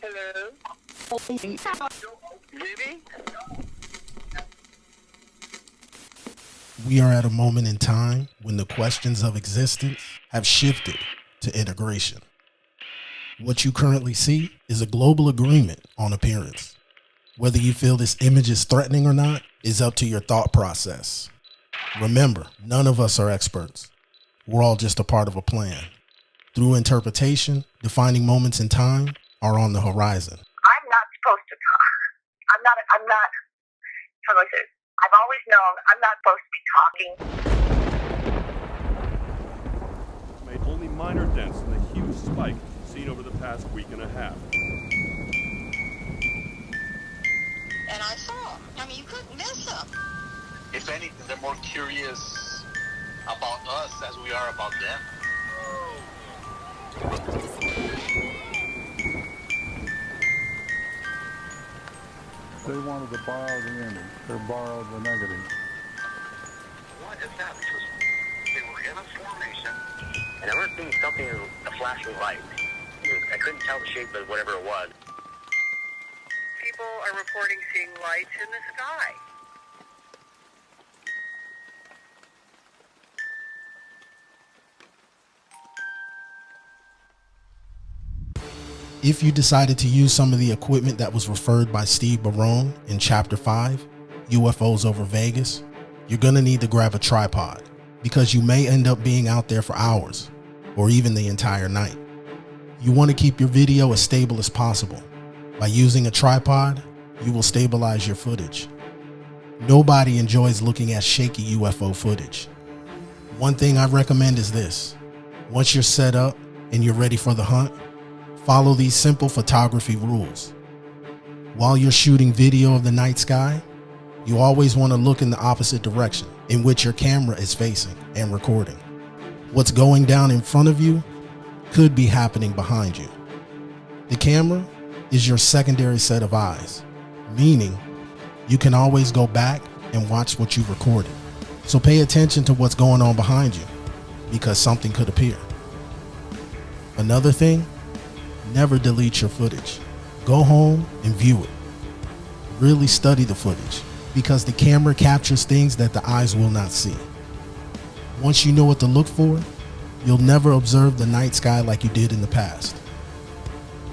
Hello? Baby? We are at a moment in time when the questions of existence have shifted to integration. What you currently see is a global agreement on appearance. Whether you feel this image is threatening or not is up to your thought process. Remember, none of us are experts. We're all just a part of a plan. Through interpretation, defining moments in time are on the horizon. I'm not supposed to talk. How do I say it? I've always known I'm not supposed to be talking. Made only minor dents in the huge spike seen over the past week and a half. And I saw. I mean, you couldn't miss them. If anything, they're more curious about us as we are about them. They wanted to borrow the image, or borrow the negative. What is that? Because they were in a formation. And I remember seeing something in a flashing light. I couldn't tell the shape of whatever it was. People are reporting seeing lights in the sky. If you decided to use some of the equipment that was referred by Steve Barone in Chapter 5, UFOs over Vegas, you're gonna need to grab a tripod because you may end up being out there for hours or even the entire night. You want to keep your video as stable as possible. By using a tripod, you will stabilize your footage. Nobody enjoys looking at shaky UFO footage. One thing I recommend is this. Once you're set up and you're ready for the hunt, follow these simple photography rules. While you're shooting video of the night sky, you always want to look in the opposite direction in which your camera is facing and recording. What's going down in front of you could be happening behind you. The camera is your secondary set of eyes, meaning you can always go back and watch what you recorded. So pay attention to what's going on behind you because something could appear. Another thing, never delete your footage. Go home and view it. Really study the footage because the camera captures things that the eyes will not see. Once you know what to look for, you'll never observe the night sky like you did in the past.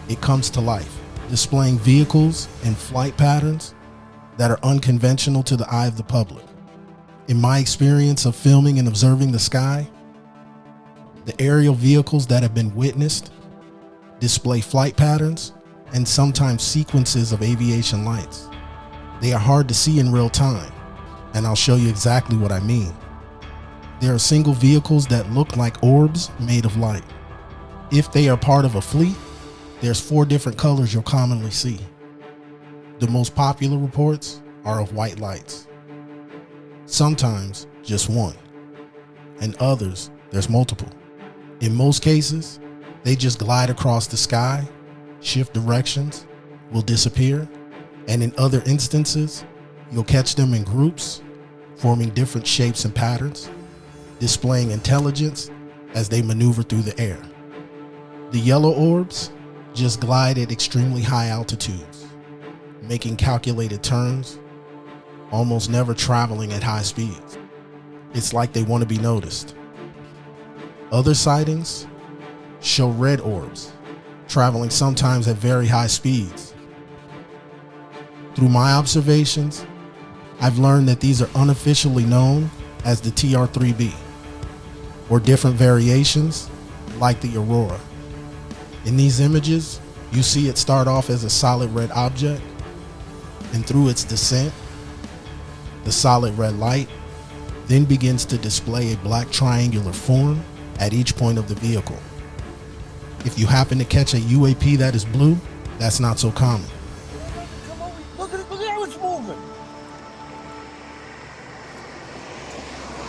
It comes to life, displaying vehicles and flight patterns that are unconventional to the eye of the public. In my experience of filming and observing the sky, the aerial vehicles that have been witnessed display flight patterns and sometimes sequences of aviation lights. They are hard to see in real time, and I'll show you exactly what I mean. There are single vehicles that look like orbs made of light. If they are part of a fleet, there's 4 different colors you'll commonly see. The most popular reports are of white lights. Sometimes just one, and others there's multiple. In most cases, they just glide across the sky, shift directions, will disappear, and in other instances, you'll catch them in groups, forming different shapes and patterns, displaying intelligence as they maneuver through the air. The yellow orbs just glide at extremely high altitudes, making calculated turns, almost never traveling at high speeds. It's like they want to be noticed. Other sightings show red orbs, traveling sometimes at very high speeds. Through my observations, I've learned that these are unofficially known as the TR-3B, or different variations like the aurora. In these images, you see it start off as a solid red object, and through its descent, the solid red light then begins to display a black triangular form at each point of the vehicle. If you happen to catch a UAP that is blue, that's not so common. Come on, look at how it's moving.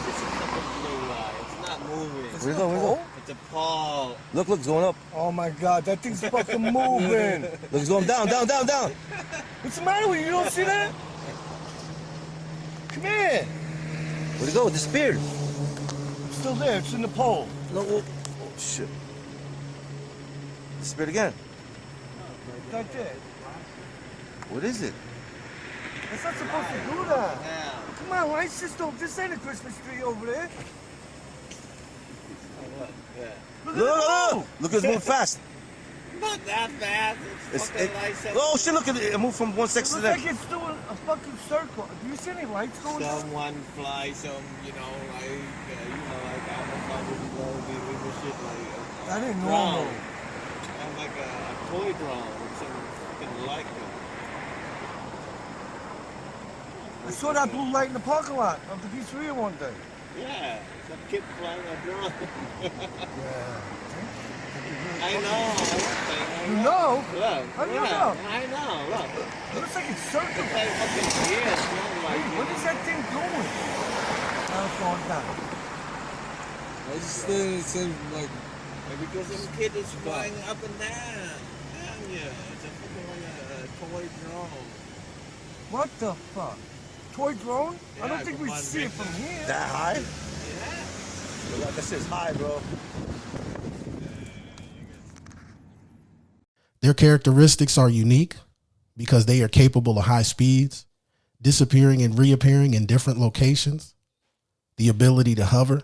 It's not moving. Where's it going? It's a pole. Look, it's going up. Oh my God, that thing's fucking moving. Look, it's going down. What's the matter with you? You don't see that? Come here. Where'd it go? It disappeared. It's still there. It's in the pole. No, oh shit. Disappeared again. right there. What is it? That's not supposed to do that. Yeah. Come on, lights just don't. This ain't a Christmas tree over there. Yeah. Look, Look, look, it's moving fast. Not that fast. It's fucking lights up. Oh shit! Look at it. It moved from one It section looks to the like next. it's doing a fucking circle. Do you see any lights going on? Someone fly some, you know, like Amazon deliver shit like That ain't drone. normal. And like a toy drone with some fucking light. I saw that blue light in the parking lot of the pizzeria one day. Yeah, some kid flying a drone. Yeah. I know. You know? Look. How do you yeah, know? I know. Look. It looks like it's circling. It's like fucking weird. Hey, what is that thing doing? Now it's going down. I just think it seems like Because some kid is flying up and down. Damn yeah. It's a fucking like a toy drone. What the fuck? Toy drone? I don't Yeah, think come we on, see it Victor. from here. That high? Yeah. Look, that shit's high, bro. Their characteristics are unique because they are capable of high speeds, disappearing and reappearing in different locations, the ability to hover,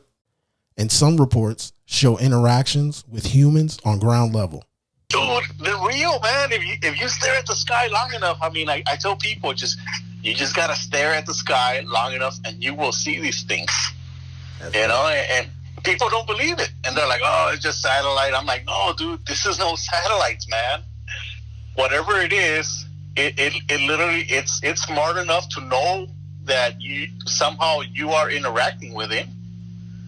and some reports show interactions with humans on ground level. Dude, they're real, man. If you stare at the sky long enough, I mean, I tell people you just gotta stare at the sky long enough, and you will see these things. You know, and people don't believe it, and they're like, "Oh, it's just satellite." I'm like, "No, dude, this is no satellites, man. Whatever it is, it literally it's smart enough to know that you are interacting with it."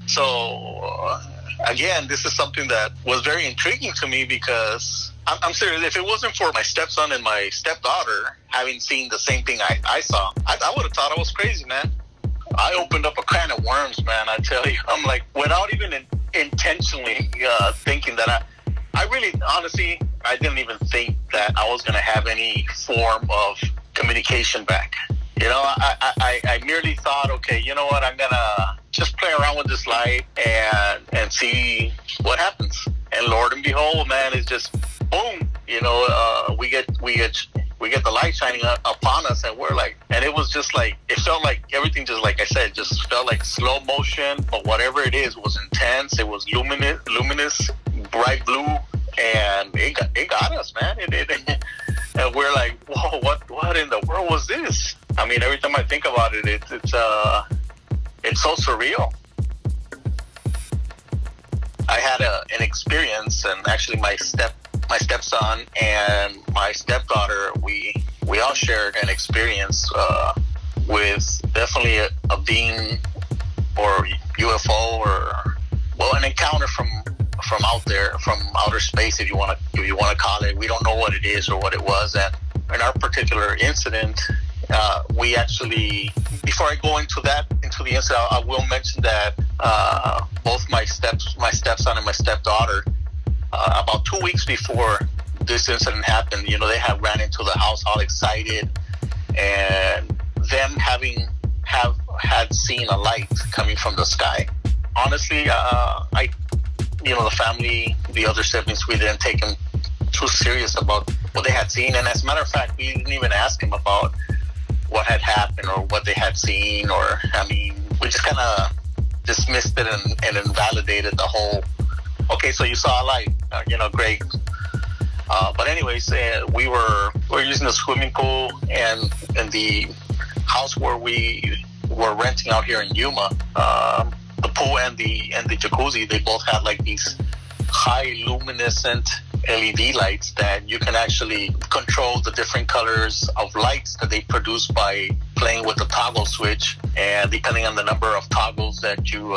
So again, this is something that was very intriguing to me because I'm serious. If it wasn't for my stepson and my stepdaughter having seen the same thing I saw, I would have thought I was crazy, man. I opened up a can of worms, man. I tell you, I'm like, without even intentionally thinking that I really, honestly, I didn't even think that I was going to have any form of communication back. You know, I merely thought, okay, you know what, I'm going to just play around with this light and see what happens. And Lord and behold, man, it's just boom, you know, we get the light shining upon us, and we're like, and it was just like, it felt like everything, just like I said, just felt like slow motion, but whatever it is was intense. It was luminous, bright blue, and it got us, man. And we're like, whoa, what in the world was this? I mean, every time I think about it, it's so surreal. I had an experience, and actually my stepson and my stepdaughter, we all shared an experience with definitely a being or UFO or, well, an encounter from out there, from outer space, if you want to call it. We don't know what it is or what it was. And in our particular incident, we actually, before I go into the incident, I will mention that both my stepson and my stepdaughter, about 2 weeks before this incident happened, you know, they had ran into the house all excited, and them had seen a light coming from the sky. Honestly, the family, the other siblings, we didn't take them too serious about what they had seen. And as a matter of fact, we didn't even ask them about what had happened or what they had seen, or, I mean, we just kind of dismissed it and invalidated the whole, okay, so you saw a light, great. But anyways, we were using the swimming pool, and in the house where we were renting out here in Yuma, the pool and the jacuzzi, they both had like these high luminescent LED lights that you can actually control the different colors of lights that they produce by playing with the toggle switch. And depending on the number of toggles that you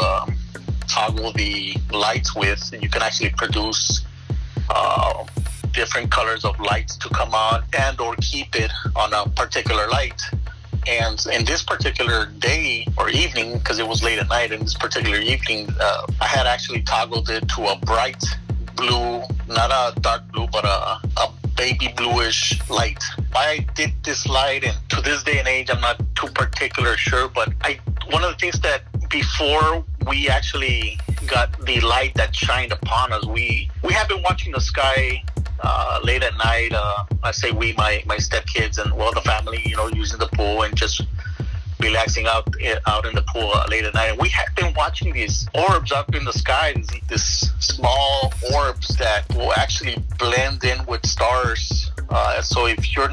toggle the lights with, you can actually produce different colors of lights to come on and or keep it on a particular light. And in this particular day or evening, because it was late at night, in this particular evening, I had actually toggled it to a bright blue, not a dark blue, but a baby bluish light. Why I did this light, and to this day and age, I'm not too particular sure, but one of the things that before we actually got the light that shined upon us, we have been watching the sky late at night, I say we, my stepkids and the family, using the pool and just relaxing out in the pool late at night. And we had been watching these orbs up in the sky, these small orbs that will actually blend in with stars. So if you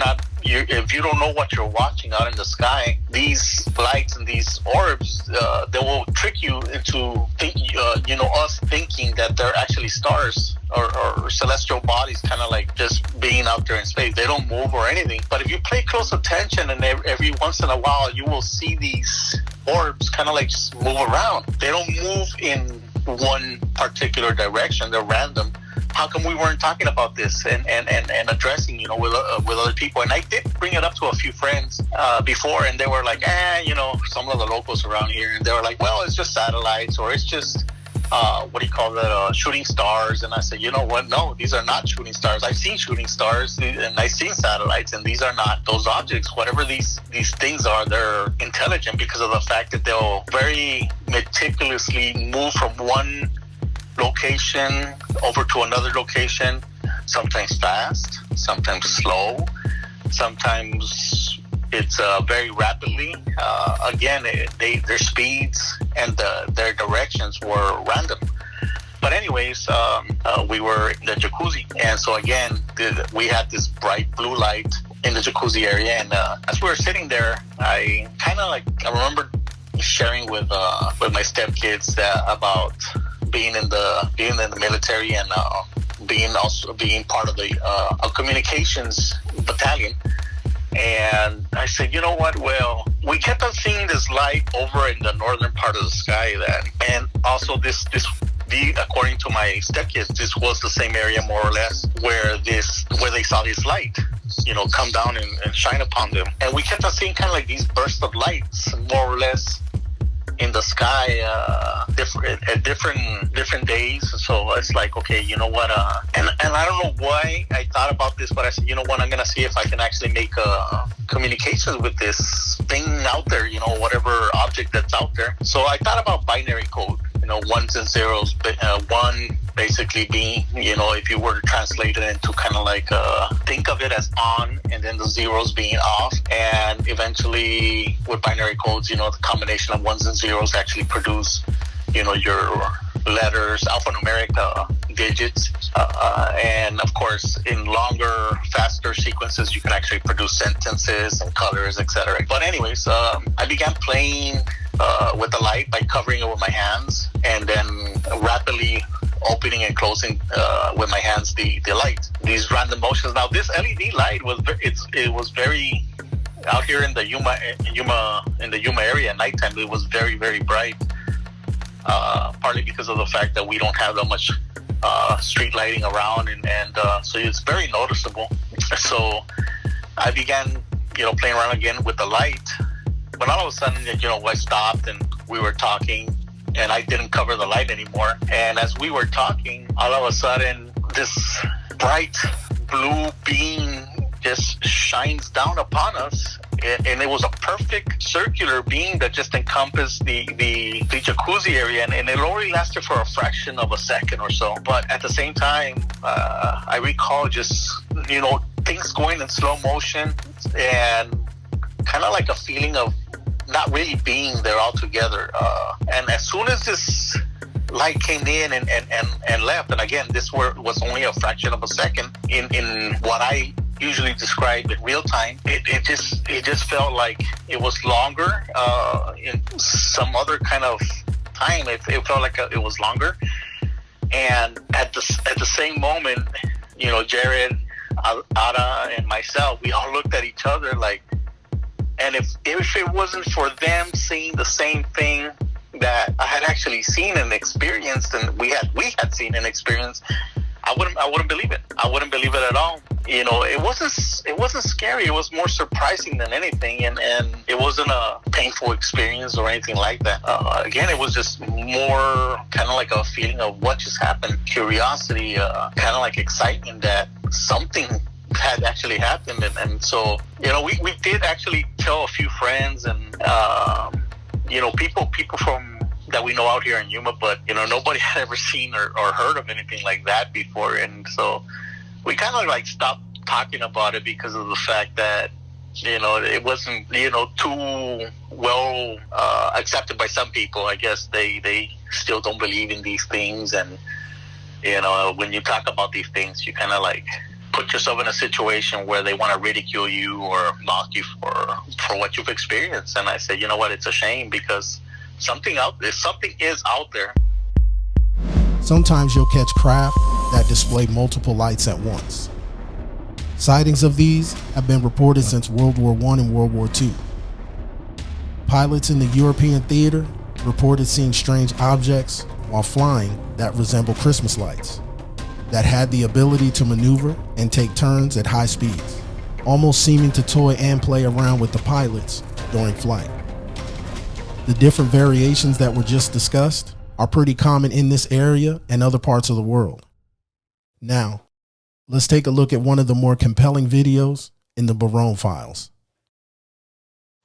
don't know what you're watching out in the sky, these lights and these orbs, they will trick you into us thinking that they're actually stars or celestial bodies, kind of like just being out there in space. They don't move or anything. But if you pay close attention, and every once in a while you will see these orbs kind of like just move around. They don't move in one particular direction. They're random. How come we weren't talking about this and addressing, with other people? And I did bring it up to a few friends before, and they were like, some of the locals around here, and they were like, well, it's just satellites, or it's just, shooting stars. And I said, you know what? No, these are not shooting stars. I've seen shooting stars, and I've seen satellites, and these are not those objects. Whatever these things are, they're intelligent because of the fact that they'll very meticulously move from one location over to another location, sometimes fast, sometimes slow, sometimes it's very rapidly. Again, their speeds and their directions were random. But anyways, we were in the jacuzzi, and so again, we had this bright blue light in the jacuzzi area, and as we were sitting there, I remember sharing with my stepkids about being in the military and being part of the communications battalion. And I said, you know what? Well, we kept on seeing this light over in the northern part of the sky, and also this according to my stepkids, this was the same area more or less where they saw this light, come down and shine upon them. And we kept on seeing kind of like these bursts of lights, more or less, in the sky, different days. So it's like, okay, you know what? And I don't know why I thought about this, but I said, you know what? I'm gonna see if I can actually make communications with this thing out there, whatever object that's out there. So I thought about binary code, ones and zeros. One basically being, if you were to translate it into kind of like think of it as on, and then the zeros being off, and eventually with binary codes, the combination of ones and zeros actually produce, your letters, alphanumeric digits, and of course in longer, faster sequences you can actually produce sentences and colors, etc. But anyways, I began playing with the light by covering it with my hands, and then rapidly opening and closing with my hands the light. These random motions. Now this LED light it was very out here in the Yuma area at nighttime. It was very, very bright. Partly because of the fact that we don't have that much street lighting around, and so it's very noticeable. So I began, playing around again with the light. But all of a sudden, I stopped and we were talking, and I didn't cover the light anymore. And as we were talking, all of a sudden, this bright blue beam just shines down upon us. And it was a perfect circular beam that just encompassed the jacuzzi area, and it only lasted for a fraction of a second or so. But at the same time, I recall just, things going in slow motion, and kind of like a feeling of not really being there altogether. And as soon as this light came in and left, and again, this was only a fraction of a second in what I usually describe in real time, it just felt like it was longer in some other kind of time. It felt like it was longer. And at the same moment, Jared, Ada, and myself, we all looked at each other like, and if it wasn't for them seeing the same thing that I had actually seen and experienced, and we had seen and experienced, I wouldn't believe it. I wouldn't believe it at all. It wasn't scary. It was more surprising than anything, and it wasn't a painful experience or anything like that. Again, it was just more kind of like a feeling of what just happened, curiosity, kind of like excitement that something had actually happened, and so we did actually tell a few friends and people from that we know out here in Yuma, but nobody had ever seen or heard of anything like that before. And so we kind of like stopped talking about it because of the fact that, you know, it wasn't, you know, too well accepted by some people. I guess they still don't believe in these things. And, you know, when you talk about these things, you kind of like put yourself in a situation where they want to ridicule you or mock you for what you've experienced. And I said, you know what, it's a shame, because something is out there. Sometimes you'll catch craft that display multiple lights at once. Sightings of these have been reported since World War I and World War II. Pilots in the European theater reported seeing strange objects while flying that resemble Christmas lights, that had the ability to maneuver and take turns at high speeds, almost seeming to toy and play around with the pilots during flight. The different variations that were just discussed are pretty common in this area and other parts of the world. Now, let's take a look at one of the more compelling videos in the Barone files.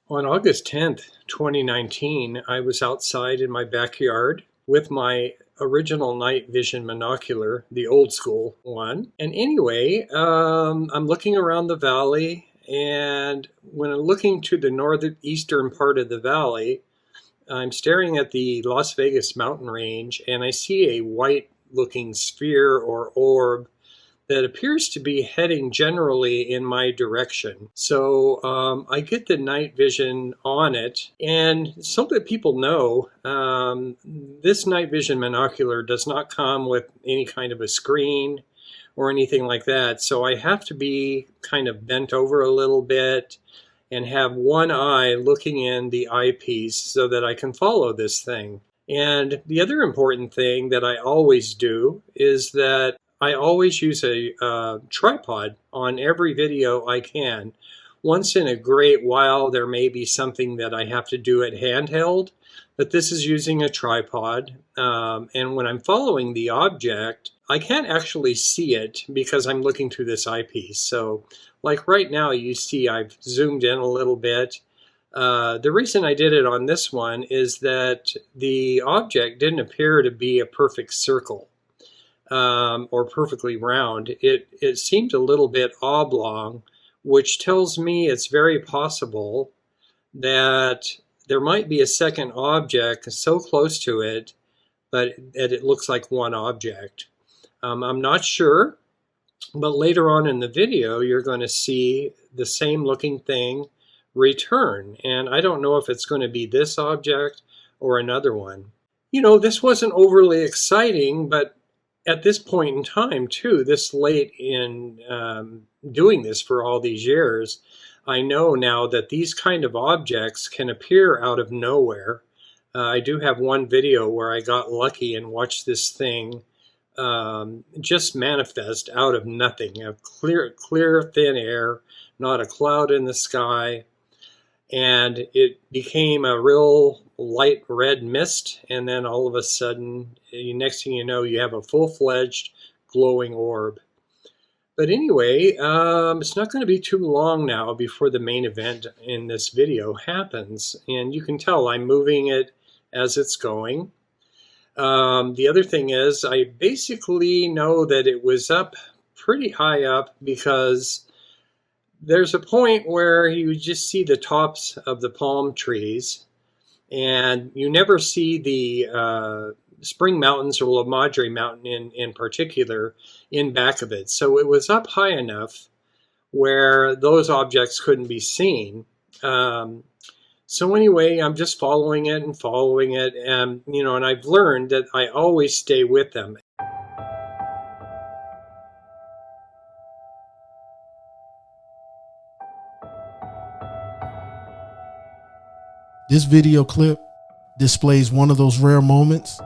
On August 10th, 2019, I was outside in my backyard with my original night vision monocular, the old school one. And anyway, I'm looking around the valley, and when I'm looking to the northeastern part of the valley, I'm staring at the Las Vegas mountain range, and I see a white-looking sphere or orb that appears to be heading generally in my direction. So I get the night vision on it, and so that people know, this night vision monocular does not come with any kind of a screen or anything like that. So I have to be kind of bent over a little bit and have one eye looking in the eyepiece so that I can follow this thing. And the other important thing that I always do is that I always use a tripod on every video I can. Once in a great while, there may be something that I have to do at handheld, but this is using a tripod. And when I'm following the object, I can't actually see it because I'm looking through this eyepiece. So like right now, you see I've zoomed in a little bit. The reason I did it on this one is that the object didn't appear to be a perfect circle. Or perfectly round. It seemed a little bit oblong, which tells me it's very possible that there might be a second object so close to it, but that it looks like one object. I'm not sure, but later on in the video, you're going to see the same looking thing return. And I don't know if it's going to be this object or another one. You know, this wasn't overly exciting, but at this point in time, too, this late in doing this for all these years, I know now that these kind of objects can appear out of nowhere. I do have one video where I got lucky and watched this thing just manifest out of nothing. A clear, thin air, not a cloud in the sky. And it became a real light red mist, and then all of a sudden, next thing you know, you have a full-fledged glowing orb. But anyway, it's not going to be too long now before the main event in this video happens, and you can tell I'm moving it as it's going. The other thing is, I basically know that it was up pretty high up because there's a point where you just see the tops of the palm trees, and you never see the Spring Mountains or La Madre Mountain in particular in back of it. So it was up high enough where those objects couldn't be seen. So anyway, I'm just following it, and you know, and I've learned that I always stay with them. This video clip displays one of those rare moments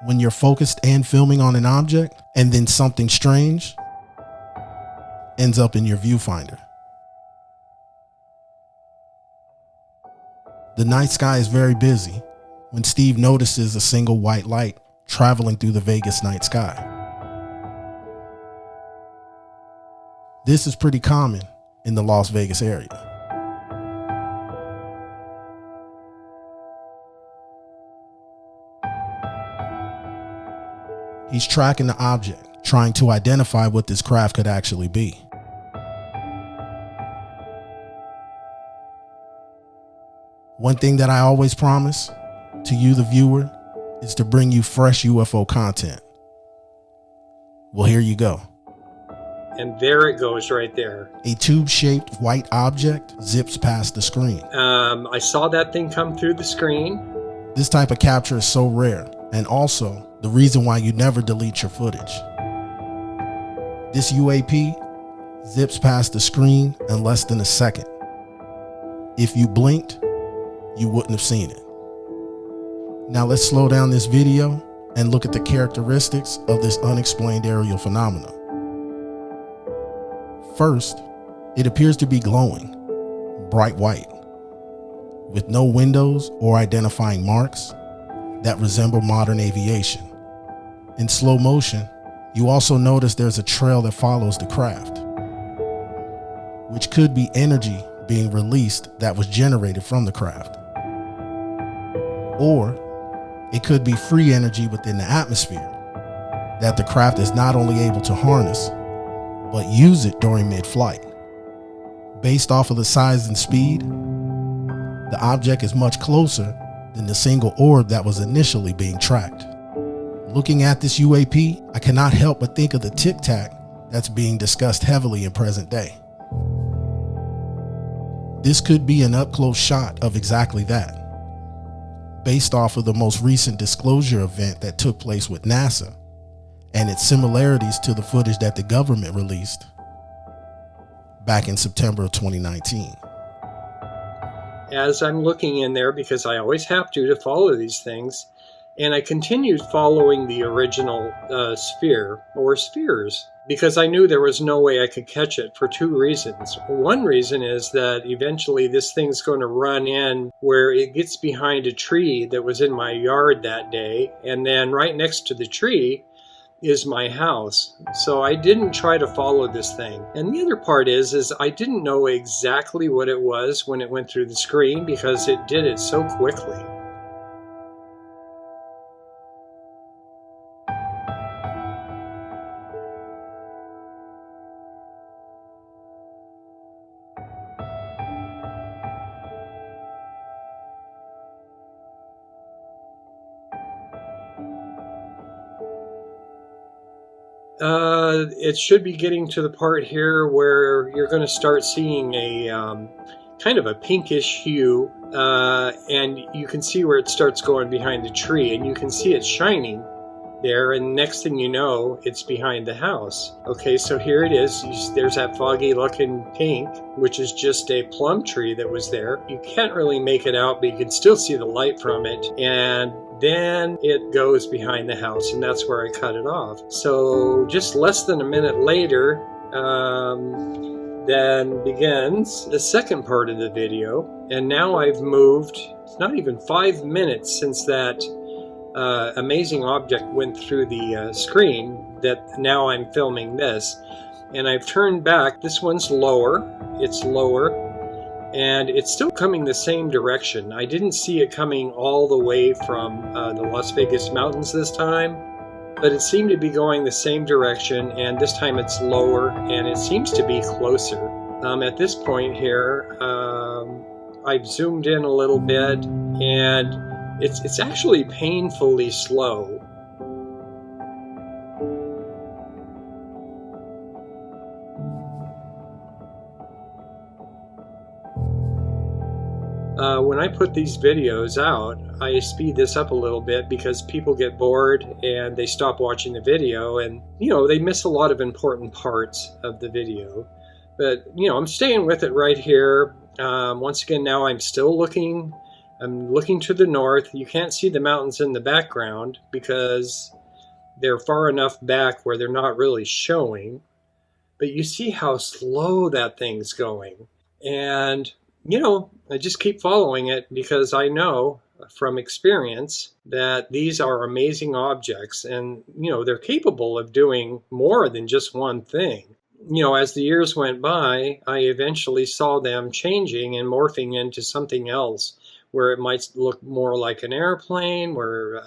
when you're focused and filming on an object, and then something strange ends up in your viewfinder. The night sky is very busy when Steve notices a single white light traveling through the Vegas night sky. This is pretty common in the Las Vegas area. He's tracking the object, trying to identify what this craft could actually be. One thing that I always promise to you, the viewer, is to bring you fresh UFO content. Well, here you go. And there it goes right there. A tube-shaped white object zips past the screen. I saw that thing come through the screen. This type of capture is so rare, and also the reason why you never delete your footage. This UAP zips past the screen in less than a second. If you blinked, you wouldn't have seen it. Now let's slow down this video and look at the characteristics of this unexplained aerial phenomenon. First, it appears to be glowing, bright white, with no windows or identifying marks that resemble modern aviation. In slow motion, you also notice there's a trail that follows the craft, which could be energy being released that was generated from the craft. Or it could be free energy within the atmosphere that the craft is not only able to harness, but use it during mid-flight. Based off of the size and speed, the object is much closer than the single orb that was initially being tracked. Looking at this UAP, I cannot help but think of the tic-tac that's being discussed heavily in present day. This could be an up-close shot of exactly that, based off of the most recent disclosure event that took place with NASA and its similarities to the footage that the government released back in September of 2019. As I'm looking in there, because I always have to follow these things, and I continued following the original sphere, or spheres, because I knew there was no way I could catch it for two reasons. One reason is that eventually this thing's going to run in where it gets behind a tree that was in my yard that day, and then right next to the tree is my house. So I didn't try to follow this thing. And the other part is I didn't know exactly what it was when it went through the screen because it did it so quickly. It should be getting to the part here where you're going to start seeing a kind of a pinkish hue, and you can see where it starts going behind the tree, and you can see it shining there, and next thing you know, it's behind the house. Okay, so here it is. There's that foggy looking pink, which is just a plum tree that was there. You can't really make it out, but you can still see the light from it, and then it goes behind the house, and that's where I cut it off. So just less than a minute later, then begins the second part of the video, and now I've moved, it's not even 5 minutes since that amazing object went through the screen, that now I'm filming this, and I've turned back. This one's lower, it's lower, and it's still coming the same direction. I didn't see it coming all the way from the Las Vegas mountains this time, but it seemed to be going the same direction, and this time it's lower, and it seems to be closer. At this point here, I've zoomed in a little bit, and it's actually painfully slow. When I put these videos out, I speed this up a little bit because people get bored and they stop watching the video, and they miss a lot of important parts of the video. But I'm staying with it right here. Once again, now I'm still looking. I'm looking to the north. You can't see the mountains in the background because they're far enough back where they're not really showing. But you see how slow that thing's going. And I just keep following it because I know from experience that these are amazing objects, and they're capable of doing more than just one thing. As the years went by, I eventually saw them changing and morphing into something else, where it might look more like an airplane, where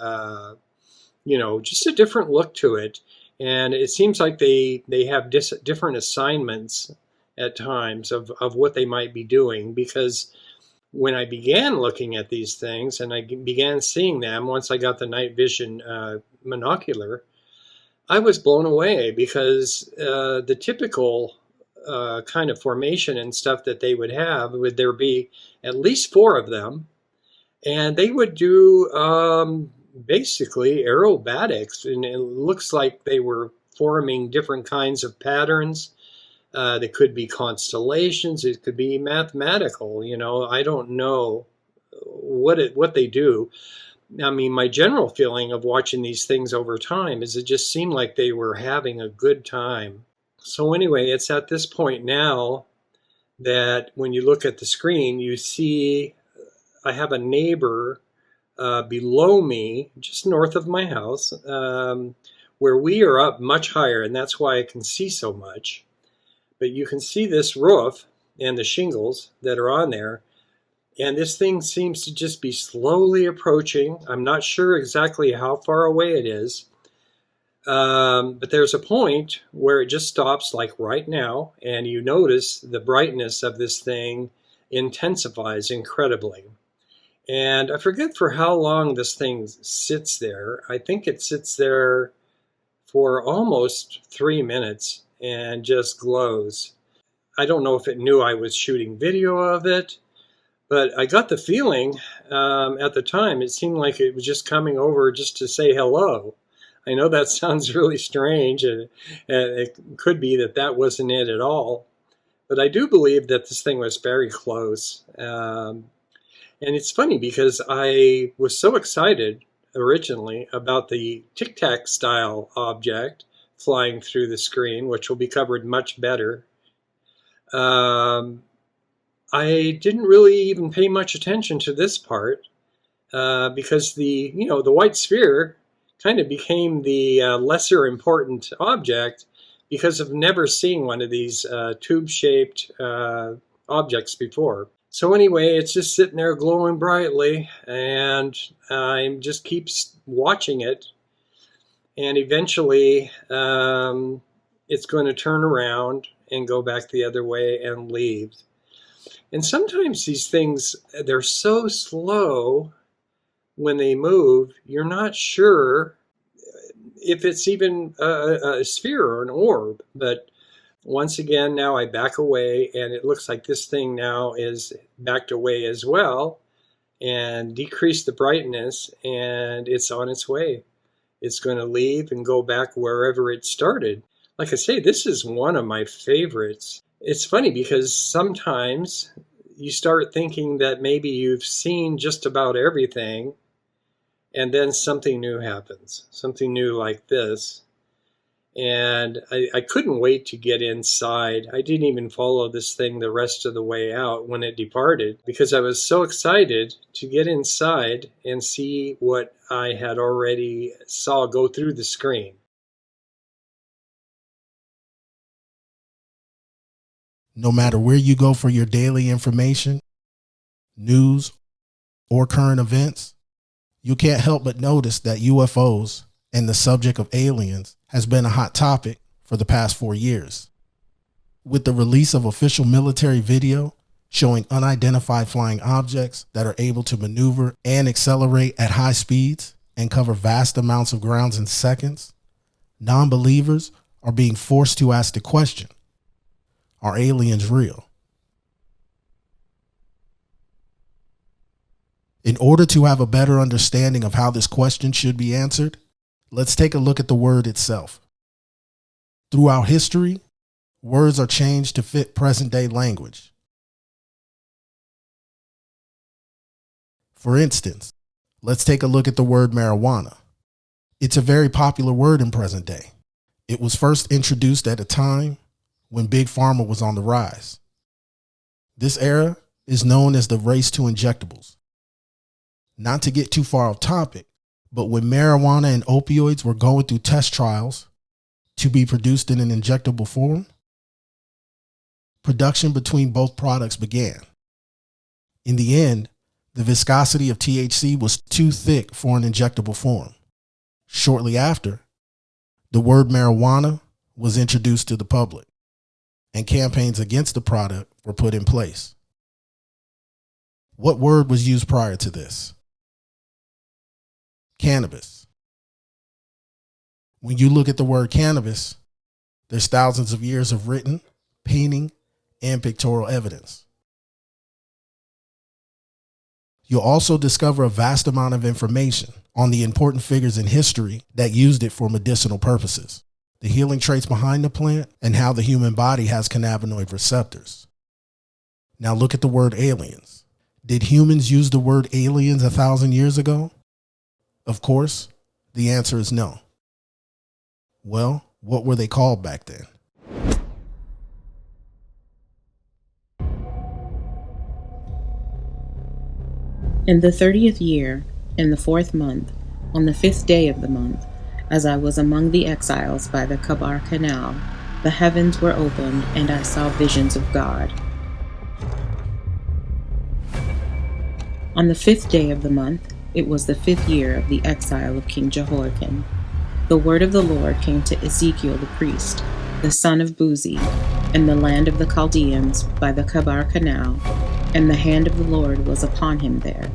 just a different look to it. And it seems like they have different assignments at times of what they might be doing, because when I began looking at these things and I began seeing them, once I got the night vision monocular, I was blown away, because the typical kind of formation and stuff that they would have, would there be at least 4 of them, and they would do basically aerobatics, and it looks like they were forming different kinds of patterns. They could be constellations, it could be mathematical, I don't know what they do. I mean, my general feeling of watching these things over time is it just seemed like they were having a good time. So anyway, it's at this point now that when you look at the screen, you see I have a neighbor below me, just north of my house, where we are up much higher, and that's why I can see so much. But you can see this roof and the shingles that are on there, and this thing seems to just be slowly approaching. I'm not sure exactly how far away it is, but there's a point where it just stops, like right now, and you notice the brightness of this thing intensifies incredibly. And I forget for how long this thing sits there. I think it sits there for almost 3 minutes and just glows. I don't know if it knew I was shooting video of it, but I got the feeling at the time it seemed like it was just coming over just to say hello. I know that sounds really strange, and it could be that wasn't it at all, but I do believe that this thing was very close. And it's funny because I was so excited originally about the Tic Tac style object flying through the screen, which will be covered much better. I didn't really even pay much attention to this part because the white sphere kind of became the lesser important object because of never seeing one of these tube-shaped objects before. So anyway, it's just sitting there glowing brightly, and I just keep watching it, and eventually it's going to turn around and go back the other way and leave. And sometimes these things, they're so slow when they move, you're not sure if it's even a sphere or an orb. But once again, now I back away, and it looks like this thing now is backed away as well, and decrease the brightness, and it's on its way. It's going to leave and go back wherever it started. Like I say, this is one of my favorites. It's funny because sometimes you start thinking that maybe you've seen just about everything, and then something new happens, something new like this. And I couldn't wait to get inside. I didn't even follow this thing the rest of the way out when it departed, because I was so excited to get inside and see what I had already saw go through the screen. No matter where you go for your daily information, news, or current events, you can't help but notice that UFOs and the subject of aliens has been a hot topic for the past 4 years. With the release of official military video showing unidentified flying objects that are able to maneuver and accelerate at high speeds and cover vast amounts of ground in seconds, non-believers are being forced to ask the question, are aliens real? In order to have a better understanding of how this question should be answered, let's take a look at the word itself. Throughout history, words are changed to fit present-day language. For instance, let's take a look at the word marijuana. It's a very popular word in present day. It was first introduced at a time when Big Pharma was on the rise. This era is known as the race to injectables. Not to get too far off topic, but when marijuana and opioids were going through test trials to be produced in an injectable form, production between both products began. In the end, the viscosity of THC was too thick for an injectable form. Shortly after, the word marijuana was introduced to the public, and campaigns against the product were put in place. What word was used prior to this? Cannabis. When you look at the word cannabis, there's thousands of years of written, painting, and pictorial evidence. You'll also discover a vast amount of information on the important figures in history that used it for medicinal purposes, the healing traits behind the plant, and how the human body has cannabinoid receptors. Now look at the word aliens. Did humans use the word aliens 1,000 years ago? Of course, the answer is no. Well, what were they called back then? In the 30th year, in the 4th month, on the 5th day of the month, as I was among the exiles by the Kabar Canal, the heavens were opened, and I saw visions of God. On the 5th day of the month, it was the 5th year of the exile of King Jehoiakim. The word of the Lord came to Ezekiel the priest, the son of Buzi, in the land of the Chaldeans by the Kabar Canal, and the hand of the Lord was upon him there.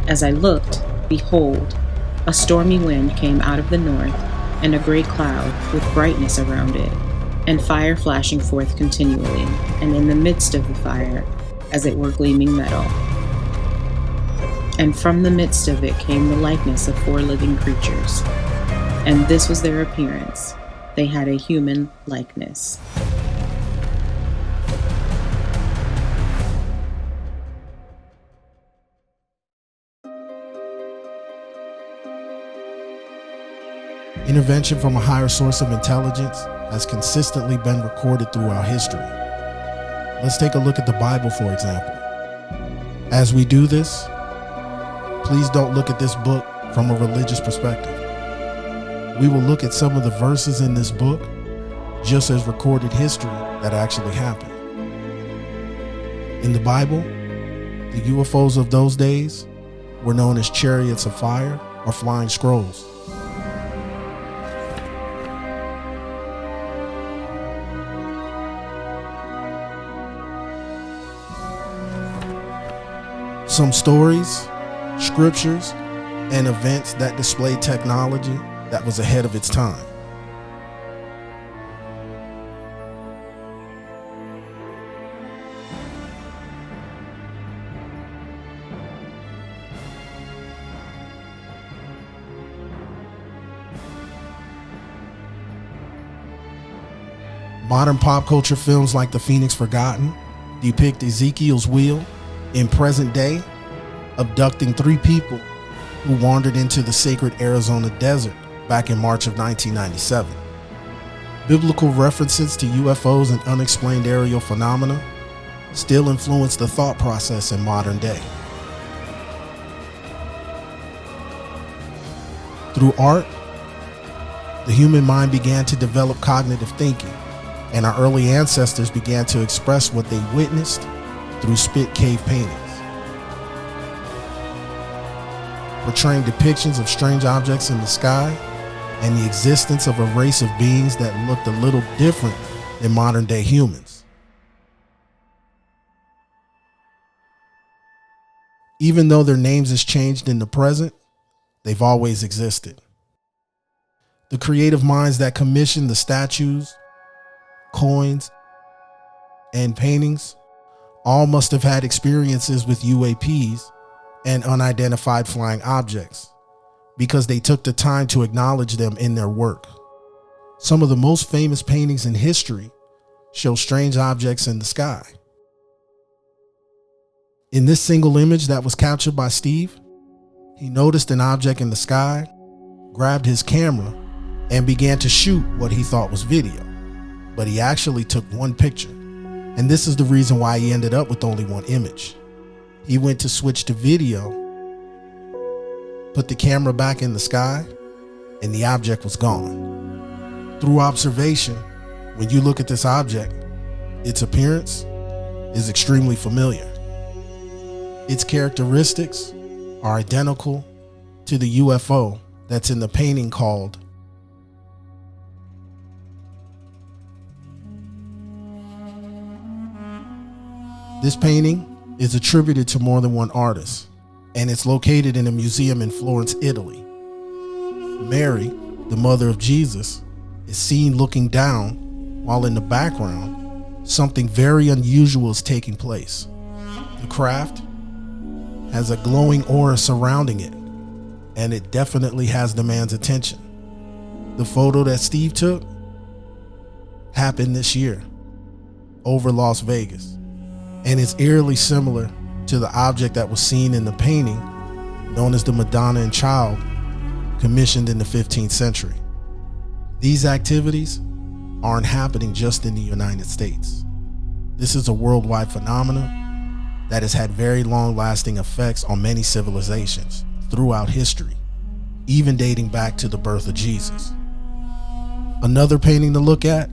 As I looked, behold, a stormy wind came out of the north, and a great cloud with brightness around it, and fire flashing forth continually, and in the midst of the fire, as it were gleaming metal. And from the midst of it came the likeness of 4 living creatures, and this was their appearance. They had a human likeness. Intervention from a higher source of intelligence has consistently been recorded throughout history. Let's take a look at the Bible, for example. As we do this, please don't look at this book from a religious perspective. We will look at some of the verses in this book just as recorded history that actually happened. In the Bible, the UFOs of those days were known as chariots of fire or flying scrolls. Some stories, scriptures, and events that displayed technology that was ahead of its time. Modern pop culture films like The Phoenix Forgotten depict Ezekiel's wheel in present day, abducting 3 people who wandered into the sacred Arizona desert back in March of 1997. Biblical references to UFOs and unexplained aerial phenomena still influence the thought process in modern day. Through art, the human mind began to develop cognitive thinking, and our early ancestors began to express what they witnessed through spit cave paintings, portraying depictions of strange objects in the sky and the existence of a race of beings that looked a little different than modern day humans. Even though their names has changed in the present, they've always existed. The creative minds that commissioned the statues, coins, and paintings all must have had experiences with UAPs and unidentified flying objects because they took the time to acknowledge them in their work. Some of the most famous paintings in history show strange objects in the sky. In this single image that was captured by Steve, he noticed an object in the sky, grabbed his camera, and began to shoot what he thought was video. But he actually took one picture. And this is the reason why he ended up with only one image. He went to switch to video, put the camera back in the sky, and the object was gone. Through observation, when you look at this object, its appearance is extremely familiar. Its characteristics are identical to the UFO that's in the painting called This painting is attributed to more than one artist, and it's located in a museum in Florence, Italy. Mary, the mother of Jesus, is seen looking down, while in the background, something very unusual is taking place. The craft has a glowing aura surrounding it, and it definitely has the man's attention. The photo that Steve took happened this year over Las Vegas, and it's eerily similar to the object that was seen in the painting known as the Madonna and Child, commissioned in the 15th century. These activities aren't happening just in the United States. This is a worldwide phenomenon that has had very long-lasting effects on many civilizations throughout history, even dating back to the birth of Jesus. Another painting to look at,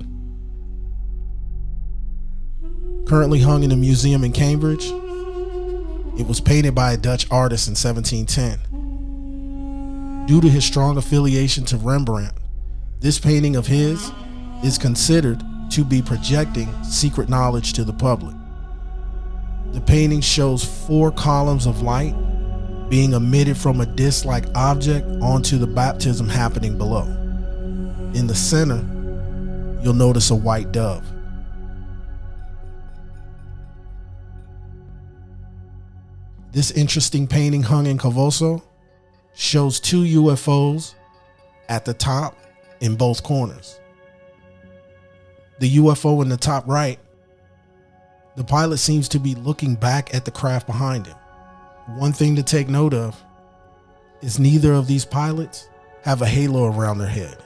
currently hung in a museum in Cambridge. It was painted by a Dutch artist in 1710. Due to his strong affiliation to Rembrandt, this painting of his is considered to be projecting secret knowledge to the public. The painting shows 4 columns of light being emitted from a disc-like object onto the baptism happening below. In the center, you'll notice a white dove. This interesting painting hung in Cavosso shows 2 UFOs at the top in both corners. The UFO in the top right, the pilot seems to be looking back at the craft behind him. One thing to take note of is neither of these pilots have a halo around their head,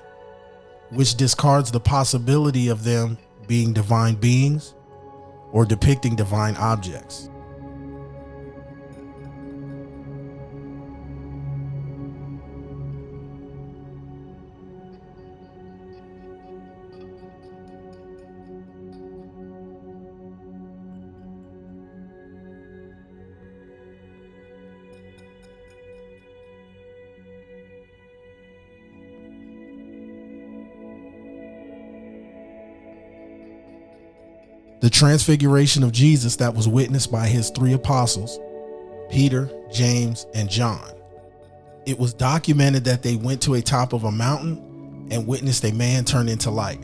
which discards the possibility of them being divine beings or depicting divine objects. The transfiguration of Jesus that was witnessed by his 3 apostles, Peter, James, and John. It was documented that they went to a top of a mountain and witnessed a man turn into light.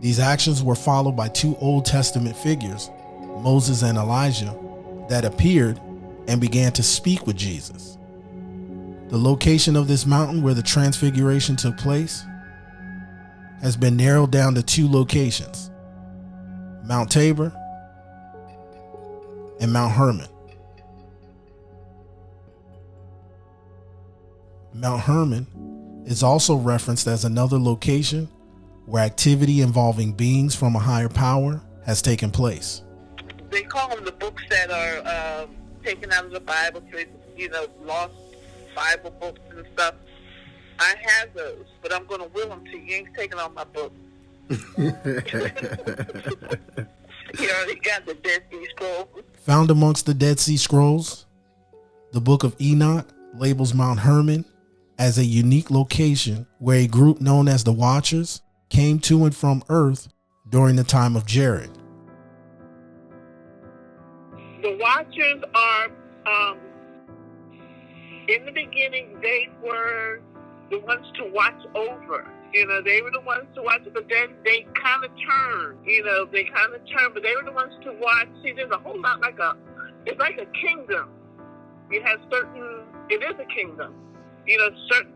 These actions were followed by 2 Old Testament figures, Moses and Elijah, that appeared and began to speak with Jesus. The location of this mountain where the transfiguration took place has been narrowed down to 2 locations: Mount Tabor and Mount Hermon. Mount Hermon is also referenced as another location where activity involving beings from a higher power has taken place. They call them the books that are taken out of the Bible, lost Bible books and stuff. I have those, but I'm going to will them to you. You ain't taking all my books. He already got the Dead Sea Scrolls. Found amongst the Dead Sea Scrolls, the Book of Enoch labels Mount Hermon as a unique location where a group known as the Watchers came to and from Earth during the time of Jared. The Watchers are, in the beginning, they were the ones to watch over. They were the ones to watch, but then they kind of turned. But they were the ones to watch. See, there's a whole lot it's like a kingdom. It is a kingdom. Certain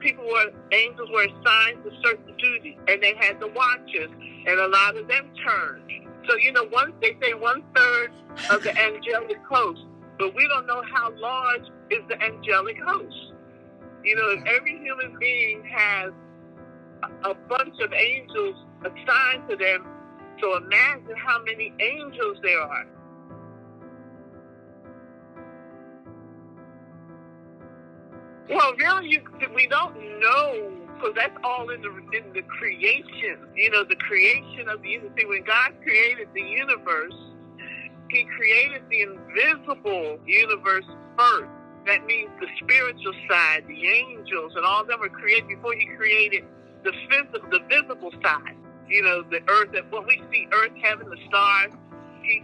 angels were assigned to certain duties, and they had the Watchers, and a lot of them turned. So, they say 1/3 of the angelic host, but we don't know how large is the angelic host. If every human being has a bunch of angels assigned to them, so imagine how many angels there are. Well, really, we don't know, because that's all in the creation. The creation of the universe. See, when God created the universe, He created the invisible universe first. That means the spiritual side, the angels, and all of them were created before He created the visible side. The earth, that when we see earth, heaven, the stars,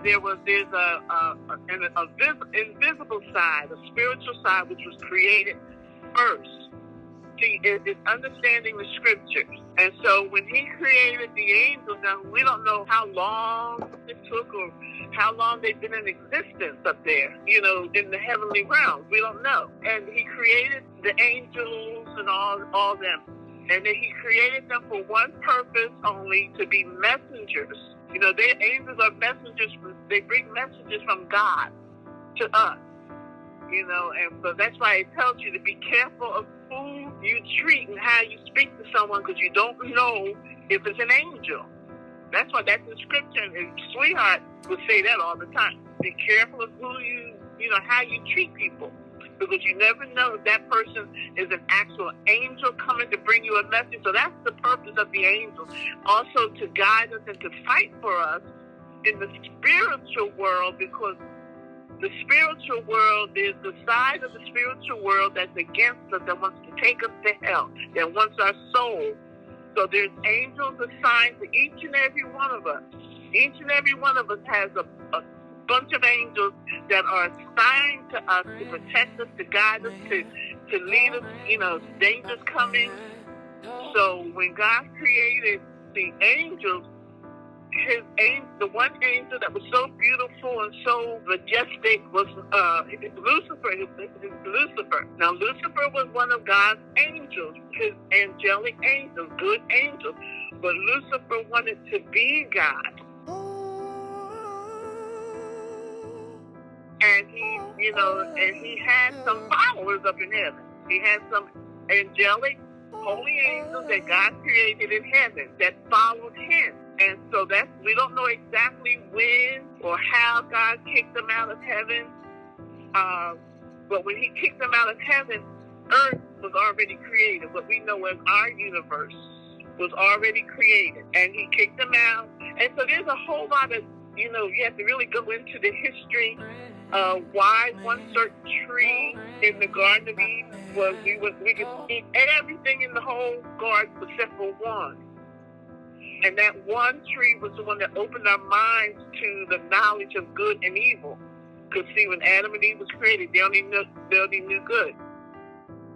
There's an invisible side, a spiritual side, which was created first. See, it's understanding the scriptures. And so when he created the angels, now we don't know how long it took or how long they've been in existence up there, in the heavenly realms. We don't know. And he created the angels and all them. And then he created them for one purpose only, to be messengers. Their angels are messengers. They bring messages from God to us. And so that's why it tells you to be careful of who you treat and how you speak to someone, because you don't know if it's an angel. That's why that's in scripture, and Sweetheart would say that all the time. Be careful of who how you treat people, because you never know if that person is an actual angel coming to bring you a message. So that's the purpose of the angels, also to guide us and to fight for us in the spiritual world, because the spiritual world is the side of the spiritual world that's against us, that wants to take us to hell, that wants our soul. So there's angels assigned to each and every one of us. Each and every one of us has a bunch of angels that are assigned to us to protect us, to guide us, to lead us, dangers coming. So when God created the angels, the one angel that was so beautiful and so majestic was Lucifer. Lucifer. Now, Lucifer was one of God's angels, his angelic angels, good angels. But Lucifer wanted to be God. And he had some followers up in heaven. He had some angelic, holy angels that God created in heaven that followed him. And so we don't know exactly when or how God kicked them out of heaven. But when he kicked them out of heaven, earth was already created. What we know as our universe was already created. And he kicked them out. And so there's a whole lot of, you have to really go into the history of why one certain tree in the Garden of Eden was, we could eat everything in the whole garden except for one. And that one tree was the one that opened our minds to the knowledge of good and evil. Because see, when Adam and Eve was created, they only knew good.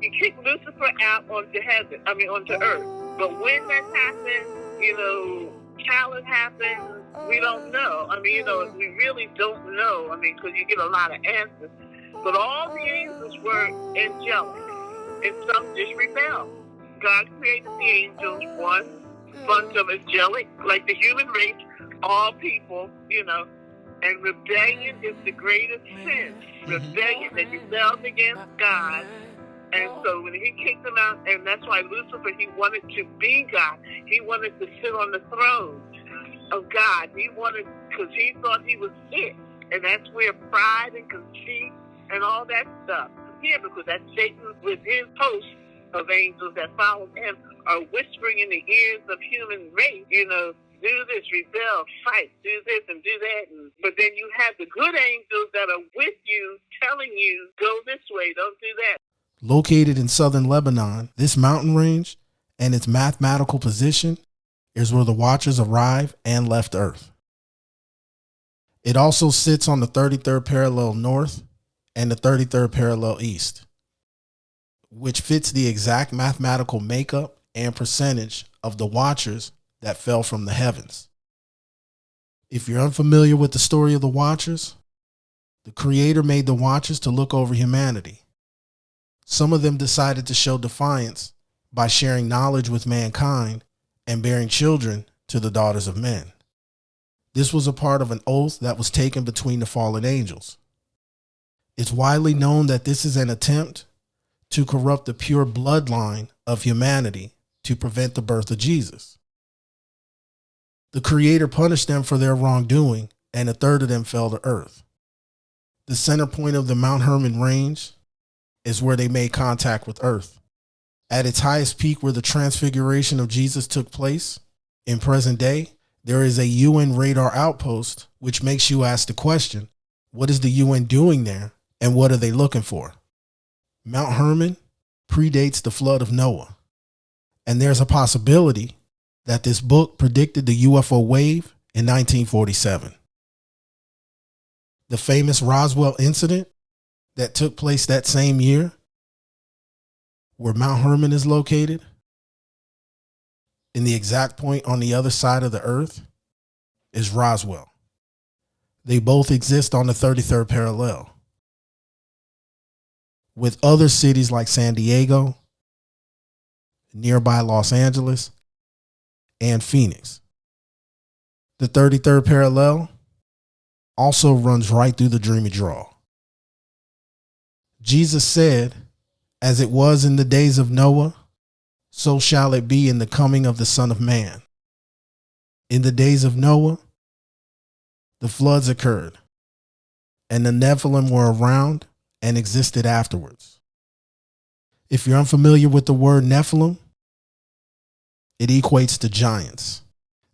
He kicked Lucifer out onto earth. But when that happened, how it happened, we don't know. We really don't know. Because you get a lot of answers. But all the angels were angelic, and some just rebelled. God created the angels, one bunch of angelic, like the human race, all people, and rebellion is the greatest sin. Rebellion, they rebelled against God. And so when he kicked them out, and that's why Lucifer, he wanted to be God. He wanted to sit on the throne of God. Because he thought he was it. And that's where pride and conceit and all that stuff here, because that's Satan with his host of angels that followed him are whispering in the ears of human race, do this, rebel, fight, do this and do that. But then you have the good angels that are with you, telling you, go this way, don't do that. Located in southern Lebanon, this mountain range and its mathematical position is where the Watchers arrived and left Earth. It also sits on the 33rd parallel north and the 33rd parallel east, which fits the exact mathematical makeup and percentage of the Watchers that fell from the heavens. If you're unfamiliar with the story of the Watchers, the Creator made the Watchers to look over humanity. Some of them decided to show defiance by sharing knowledge with mankind and bearing children to the daughters of men. This was a part of an oath that was taken between the fallen angels. It's widely known that this is an attempt to corrupt the pure bloodline of humanity to prevent the birth of Jesus. The Creator punished them for their wrongdoing, and a third of them fell to earth. The center point of the Mount Hermon range is where they made contact with Earth. At its highest peak, where the transfiguration of Jesus took place, in present day, there is a UN radar outpost, which makes you ask the question, what is the UN doing there, and what are they looking for? Mount Hermon predates the flood of Noah, and there's a possibility that this book predicted the UFO wave in 1947. The famous Roswell incident that took place that same year, where Mount Hermon is located, in the exact point on the other side of the earth, is Roswell. They both exist on the 33rd parallel, with other cities like San Diego, nearby Los Angeles, and Phoenix. The 33rd parallel also runs right through the Dreamy Draw. Jesus said, "As it was in the days of Noah, so shall it be in the coming of the Son of Man." In the days of Noah, the floods occurred, and the Nephilim were around and existed afterwards. If you're unfamiliar with the word Nephilim, it equates to giants.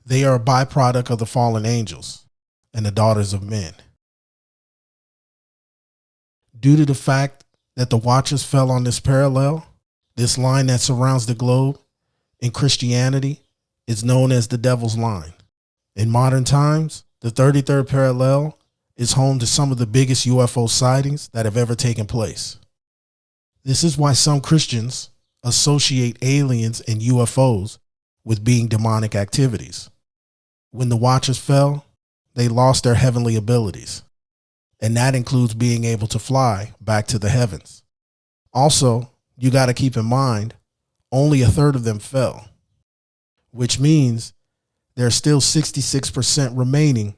They are a byproduct of the fallen angels and the daughters of men. Due to the fact that the Watchers fell on this parallel, this line that surrounds the globe, in Christianity is known as the Devil's Line. In modern times, the 33rd parallel is home to some of the biggest UFO sightings that have ever taken place. This is why some Christians associate aliens and UFOs with being demonic activities. When the Watchers fell, they lost their heavenly abilities, and that includes being able to fly back to the heavens. Also, you got to keep in mind, only a third of them fell, which means there's still 66% remaining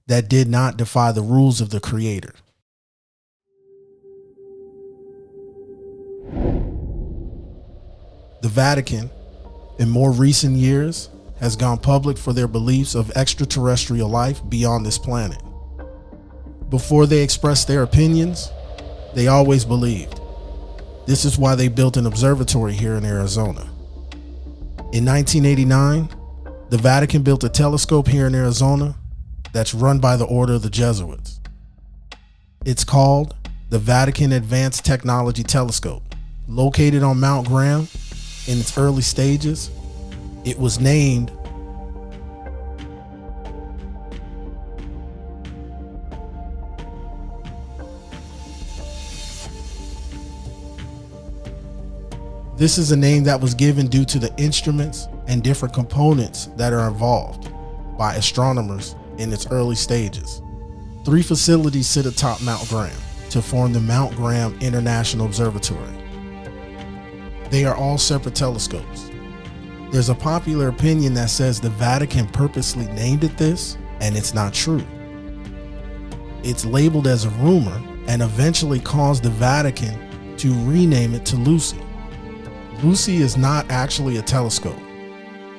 that did not defy the rules of the Creator. The Vatican, in more recent years, has gone public for their beliefs of extraterrestrial life beyond this planet. Before they expressed their opinions, they always believed. This is why they built an observatory here in Arizona. In 1989, the Vatican built a telescope here in Arizona that's run by the Order of the Jesuits. It's called the Vatican Advanced Technology Telescope. Located on Mount Graham in its early stages, it was named This is a name that was given due to the instruments and different components that are involved by astronomers in its early stages. 3 facilities sit atop Mount Graham to form the Mount Graham International Observatory. They are all separate telescopes. There's a popular opinion that says the Vatican purposely named it this, and it's not true. It's labeled as a rumor and eventually caused the Vatican to rename it to Lucy. Lucy is not actually a telescope.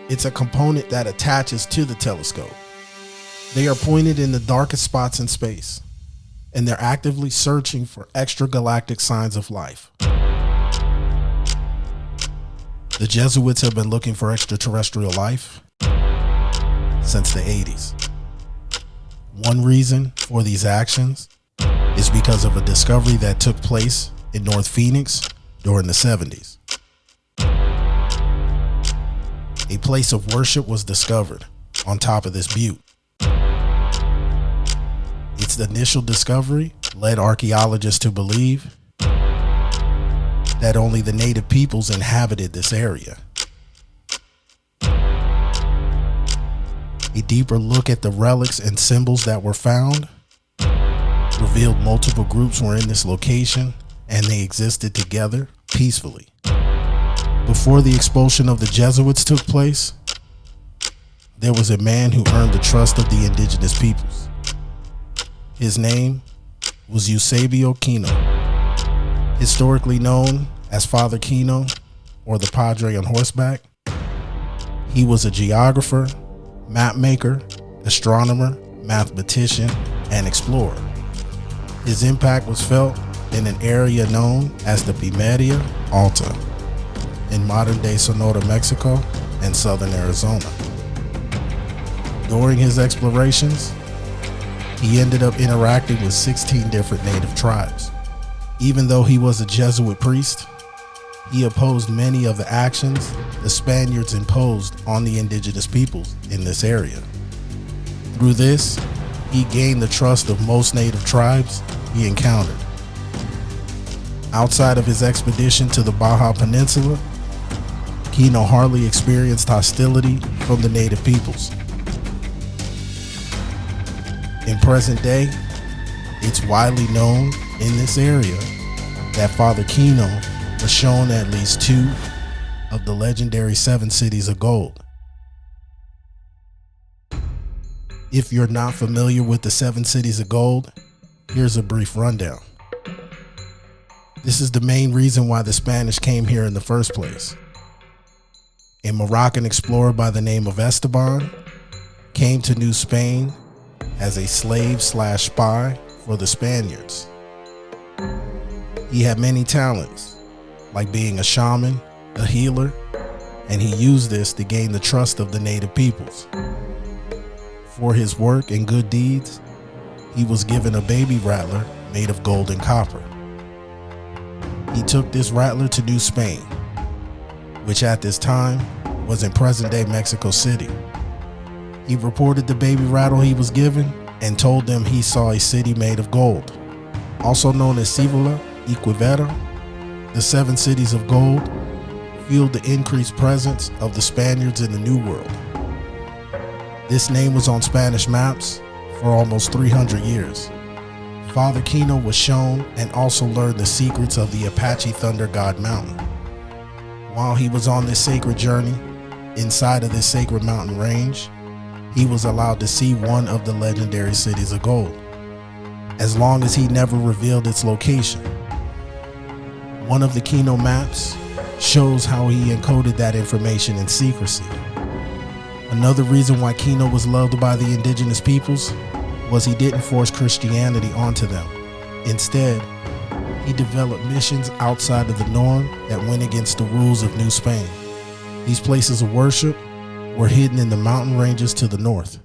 It's a component that attaches to the telescope. They are pointed in the darkest spots in space, and they're actively searching for extragalactic signs of life. The Jesuits have been looking for extraterrestrial life since the 80s. One reason for these actions is because of a discovery that took place in North Phoenix during the 70s. A place of worship was discovered on top of this butte. Its initial discovery led archaeologists to believe that only the native peoples inhabited this area. A deeper look at the relics and symbols that were found revealed multiple groups were in this location and they existed together peacefully. Before the expulsion of the Jesuits took place, there was a man who earned the trust of the indigenous peoples. His name was Eusebio Kino, historically known as Father Kino or the Padre on horseback. He was a geographer, map maker, astronomer, mathematician, and explorer. His impact was felt in an area known as the Pimeria Alta in modern-day Sonora, Mexico, and southern Arizona. During his explorations, he ended up interacting with 16 different native tribes. Even though he was a Jesuit priest, he opposed many of the actions the Spaniards imposed on the indigenous peoples in this area. Through this, he gained the trust of most native tribes he encountered. Outside of his expedition to the Baja Peninsula, Kino hardly experienced hostility from the native peoples. In present day, it's widely known in this area that Father Kino was shown at least 2 of the legendary 7 cities of gold. If you're not familiar with the 7 cities of gold, here's a brief rundown. This is the main reason why the Spanish came here in the first place. A Moroccan explorer by the name of Esteban came to New Spain as a slave/spy for the Spaniards. He had many talents, like being a shaman, a healer, and he used this to gain the trust of the native peoples. For his work and good deeds, he was given a baby rattler made of gold and copper. He took this rattler to New Spain, which at this time was in present-day Mexico City. He reported the baby rattle he was given and told them he saw a city made of gold, also known as Cibola y Quivera. The 7 cities of gold fueled the increased presence of the Spaniards in the New World. This name was on Spanish maps for almost 300 years. Father Kino was shown and also learned the secrets of the Apache Thunder God Mountain. While he was on this sacred journey, inside of this sacred mountain range, he was allowed to see one of the legendary cities of gold, as long as he never revealed its location. One of the Kino maps shows how he encoded that information in secrecy. Another reason why Kino was loved by the indigenous peoples was he didn't force Christianity onto them. Instead, he developed missions outside of the norm that went against the rules of New Spain. These places of worship were hidden in the mountain ranges to the north.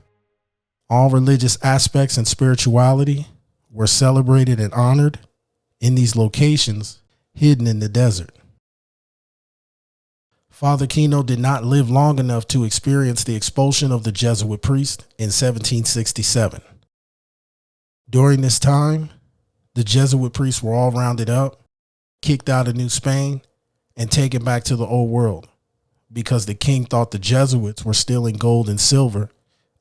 All religious aspects and spirituality were celebrated and honored in these locations hidden in the desert. Father Kino did not live long enough to experience the expulsion of the Jesuit priest in 1767. During this time, the Jesuit priests were all rounded up, kicked out of New Spain, and taken back to the old world because the king thought the Jesuits were stealing gold and silver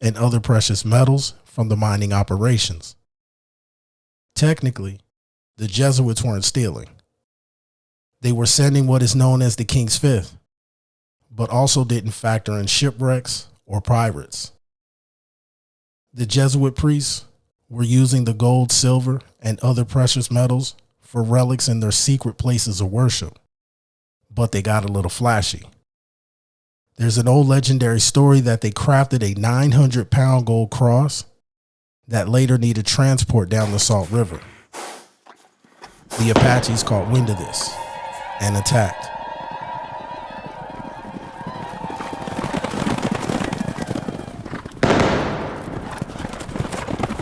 and other precious metals from the mining operations. Technically, the Jesuits weren't stealing. They were sending what is known as the King's Fifth, but also didn't factor in shipwrecks or pirates. The Jesuit priests were using the gold, silver, and other precious metals for relics in their secret places of worship, but they got a little flashy. There's an old legendary story that they crafted a 900-pound gold cross that later needed transport down the Salt River. The Apaches caught wind of this and attacked.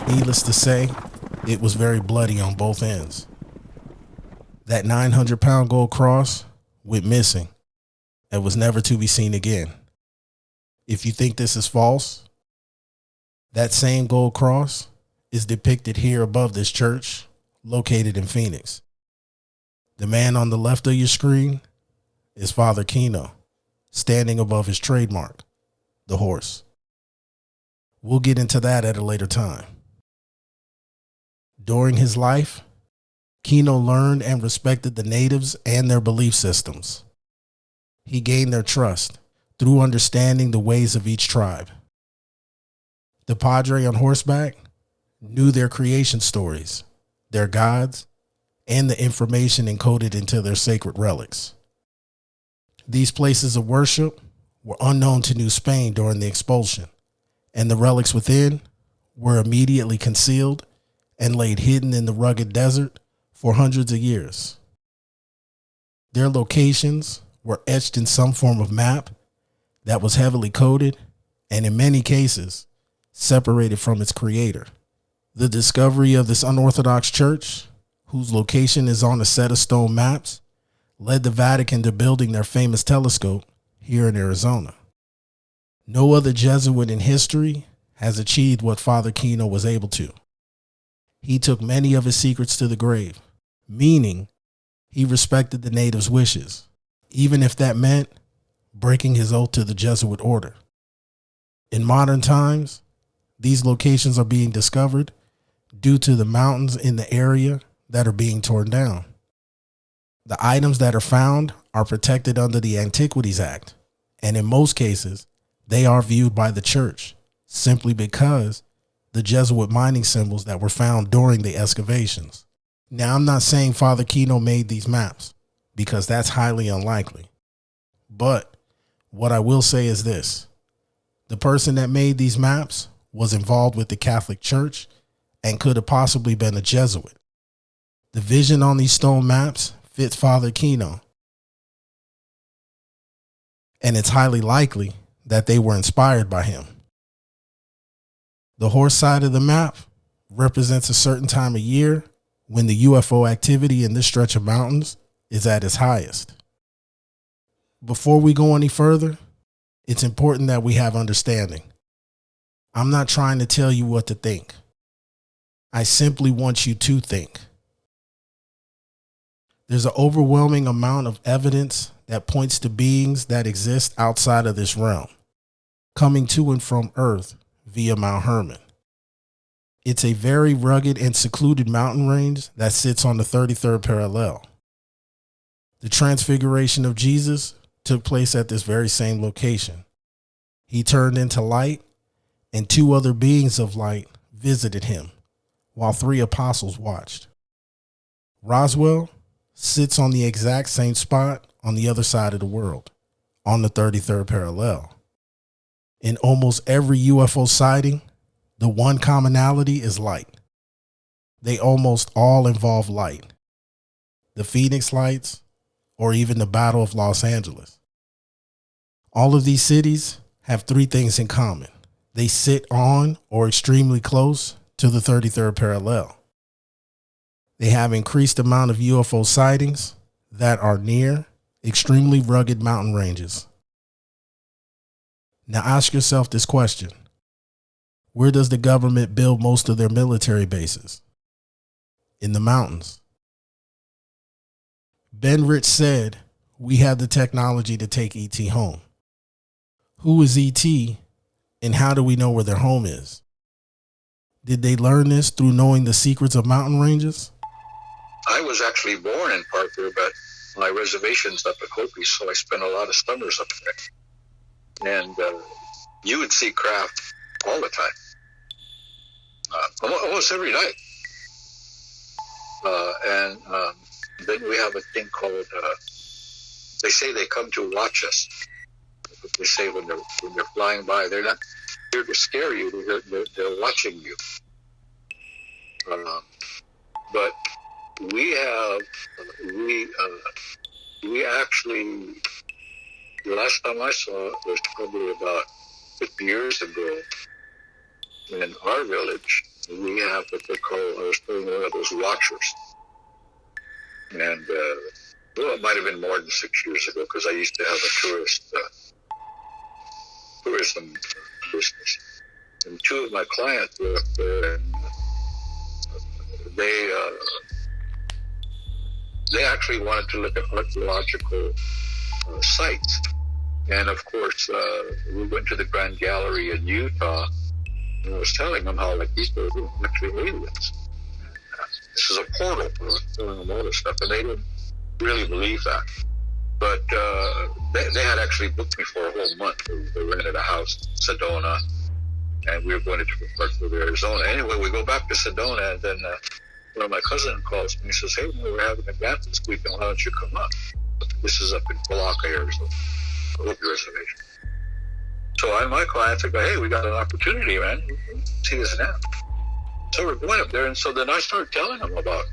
Needless to say, it was very bloody on both ends. That 900-pound gold cross went missing and was never to be seen again. If you think this is false, that same gold cross is depicted here above this church, located in Phoenix. The man on the left of your screen is Father Kino, standing above his trademark, the horse. We'll get into that at a later time. During his life, Kino learned and respected the natives and their belief systems. He gained their trust through understanding the ways of each tribe. The Padre on horseback knew their creation stories, their gods, and the information encoded into their sacred relics. These places of worship were unknown to New Spain during the expulsion, and the relics within were immediately concealed and laid hidden in the rugged desert for hundreds of years. Their locations were etched in some form of map that was heavily coded and in many cases separated from its creator. The discovery of this unorthodox church, whose location is on a set of stone maps, led the Vatican to building their famous telescope here in Arizona. No other Jesuit in history has achieved what Father Kino was able to. He took many of his secrets to the grave, meaning he respected the natives' wishes, even if that meant breaking his oath to the Jesuit order. In modern times, these locations are being discovered due to the mountains in the area that are being torn down. The items that are found are protected under the Antiquities Act, and in most cases, they are viewed by the church simply because the Jesuit mining symbols that were found during the excavations. Now, I'm not saying Father Kino made these maps because that's highly unlikely. But what I will say is this: the person that made these maps was involved with the Catholic Church and could have possibly been a Jesuit. The vision on these stone maps fits Father Kino, and it's highly likely that they were inspired by him. The horse side of the map represents a certain time of year when the UFO activity in this stretch of mountains is at its highest. Before we go any further, it's important that we have understanding. I'm not trying to tell you what to think. I simply want you to think. There's an overwhelming amount of evidence that points to beings that exist outside of this realm, coming to and from Earth via Mount Hermon. It's a very rugged and secluded mountain range that sits on the 33rd parallel. The transfiguration of Jesus took place at this very same location. He turned into light, and 2 other beings of light visited him, while 3 apostles watched. Roswell sits on the exact same spot on the other side of the world, on the 33rd parallel. In almost every UFO sighting, the one commonality is light. They almost all involve light. The Phoenix Lights, or even the Battle of Los Angeles. All of these cities have 3 things in common. They sit on or extremely close to the 33rd parallel. They have increased amount of UFO sightings that are near extremely rugged mountain ranges. Now ask yourself this question: where does the government build most of their military bases? In the mountains. Ben Rich said, "We have the technology to take ET home." Who is ET, and how do we know where their home is? Did they learn this through knowing the secrets of mountain ranges? I was actually born in Parker, but my reservation's up at Hopi, so I spent a lot of summers up there. And you would see craft all the time, almost every night. And then we have a thing called, they say they come to watch us. They say when they're flying by, they're not here to scare you, they're watching you. But we actually, the last time I saw it was probably about 50 years ago. In our village, we have what they call, I was playing one of those watchers. And, well, it might have been more than 6 years ago, because I used to have a tourism business. And 2 of my clients were up there, and they actually wanted to look at archaeological sites. And of course, we went to the Grand Gallery in Utah, and I was telling them how, like, these are actually aliens. This is a portal. I was telling them all this stuff, and they didn't really believe that. But they had actually booked me for a whole month. They rented a house in Sedona, and we were going to different parts of Arizona. Anyway, we go back to Sedona, and then one of my cousins calls me and says, "Hey, we're having a camp this weekend. Why don't you come up?" This is up in Palaka, Arizona, a Hopi reservation. So I and my clients, I go, "Hey, we got an opportunity, man. See this now." So we're going up there, and so then I started telling them about,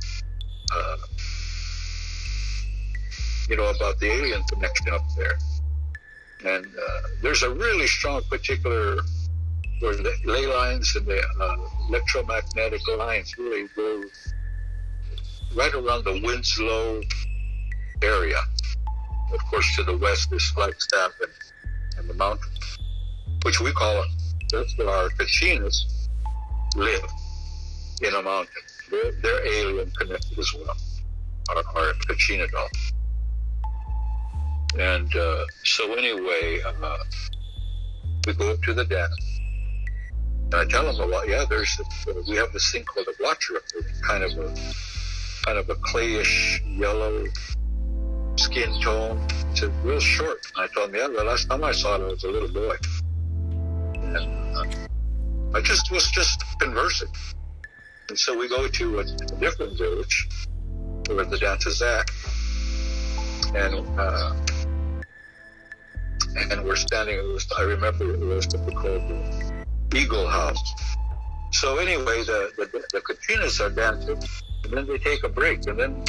about the alien connection up there. And there's a really strong particular, where the ley lines and the electromagnetic lines really go right around the Winslow area. Of course, to the west is Flagstaff and the mountains, which we call that's where our Kachinas live, in a mountain. They're alien connected as well, our Kachina doll. And so anyway, we go up to the dance. And I tell them we have this thing called a watcher up there, kind of a clayish yellow skin tone. It's real short. And I told them, the last time I saw it, I was a little boy. And I was just conversing. And so we go to a different village where the dance is at. And we're standing, I remember it was called the Eagle House. So anyway, the Kachinas are dancing, and then they take a break, and then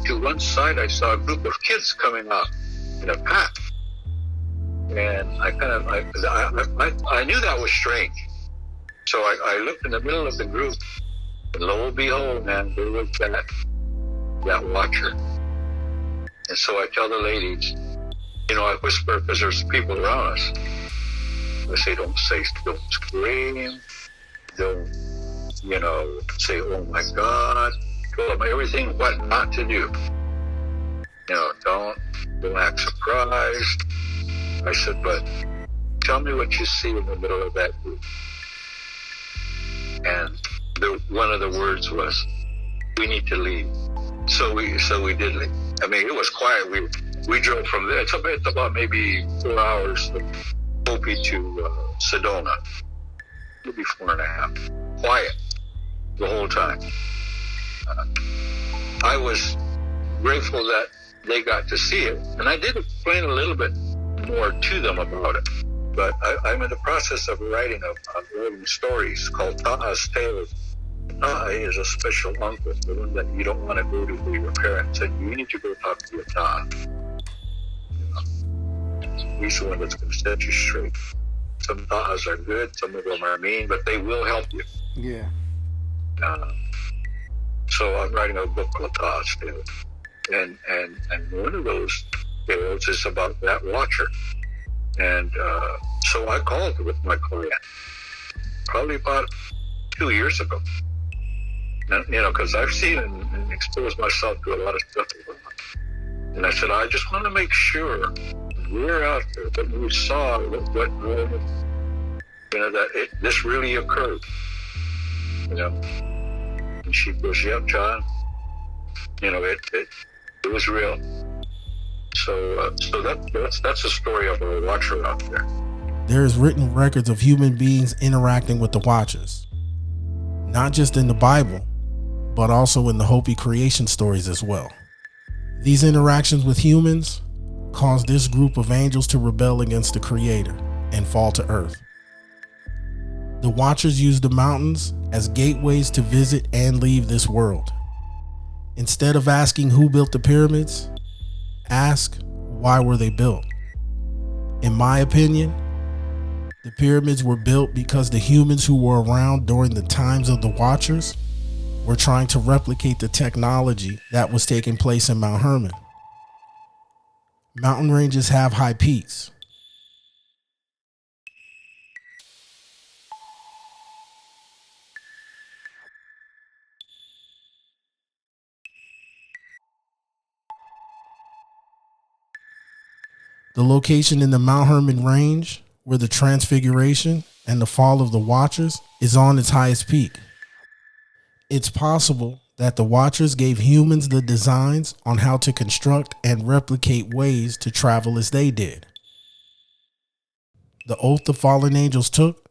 to one side I saw a group of kids coming out in a pack, and I knew that was strange. So I looked in the middle of the group, and lo and behold, man, there was that watcher. And so I tell the ladies, I whisper because there's people around us. I say, don't scream, don't, say, oh my God. Tell them everything what not to do. Don't act surprised. I said, but tell me what you see in the middle of that group. And one of the words was, we need to leave. So we did leave. I mean, it was quiet. We drove from there. It's about maybe 4 hours from Hopi to Sedona. Maybe 4.5. Quiet the whole time. I was grateful that they got to see it, and I did explain a little bit more to them about it. But I'm in the process of writing stories called Ta'a's Tales. Ta'a is a special uncle, the one that you don't want to go to with your parents, and you need to go talk to your Ta'a. He's the one that's going to set you straight. Some Ta'as are good, some of them are mean, but they will help you. Yeah. So I'm writing a book called Ta'a's Tales. And one of those tales is about that watcher. And so I called with my client probably about 2 years ago. Because I've seen and exposed myself to a lot of stuff. And I said, I just want to make sure we're out there, that we saw that this really occurred. And she goes, yep, John, it was real. So that's a story of a watcher out there. There is written records of human beings interacting with the watchers, not just in the Bible, but also in the Hopi creation stories as well. These interactions with humans caused this group of angels to rebel against the Creator and fall to earth. The watchers used the mountains as gateways to visit and leave this world. Instead of asking who built the pyramids, ask why were they built. In my opinion, the pyramids were built because the humans who were around during the times of the watchers were trying to replicate the technology that was taking place in Mount Hermon. Mountain ranges have high peaks. The location in the Mount Hermon range where the transfiguration and the fall of the watchers is on its highest peak. It's possible that the watchers gave humans the designs on how to construct and replicate ways to travel as they did. The oath the fallen angels took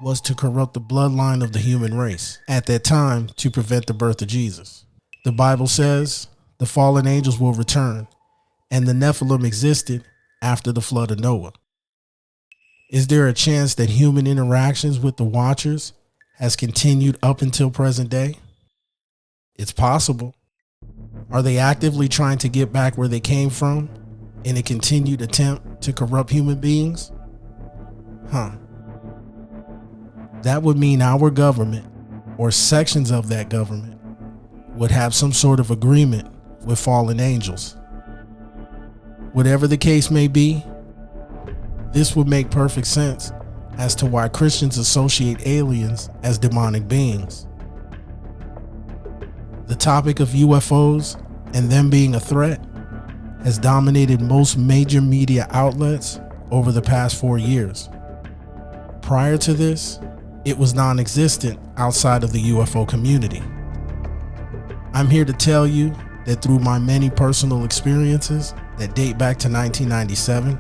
was to corrupt the bloodline of the human race at that time to prevent the birth of Jesus. The Bible says the fallen angels will return, and the Nephilim existed after the flood of Noah. Is there a chance that human interactions with the watchers has continued up until present day? It's possible. Are they actively trying to get back where they came from in a continued attempt to corrupt human beings? That would mean our government, or sections of that government, would have some sort of agreement with fallen angels. Whatever the case may be, This would make perfect sense as to why Christians associate aliens as demonic beings. The topic of UFOs and them being a threat has dominated most major media outlets over the past 4 years. Prior to this, it was non-existent outside of the UFO community. I'm here to tell you that through my many personal experiences that date back to 1997,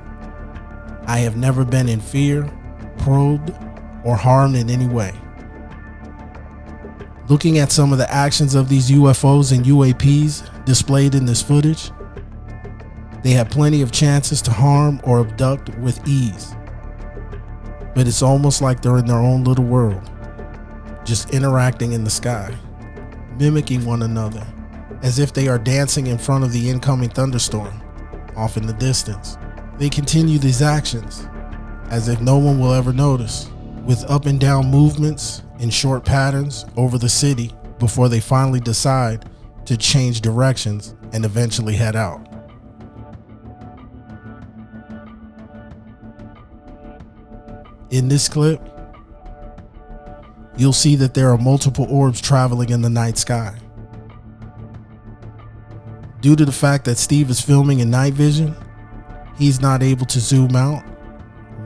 I have never been in fear, probed, or harmed in any way. Looking at some of the actions of these UFOs and UAPs displayed in this footage, they have plenty of chances to harm or abduct with ease. But it's almost like they're in their own little world, just interacting in the sky, mimicking one another, as if they are dancing in front of the incoming thunderstorm, off in the distance. They continue these actions, as if no one will ever notice, with up and down movements in short patterns over the city before they finally decide to change directions and eventually head out. In this clip, you'll see that there are multiple orbs traveling in the night sky. Due to the fact that Steve is filming in night vision, he's not able to zoom out,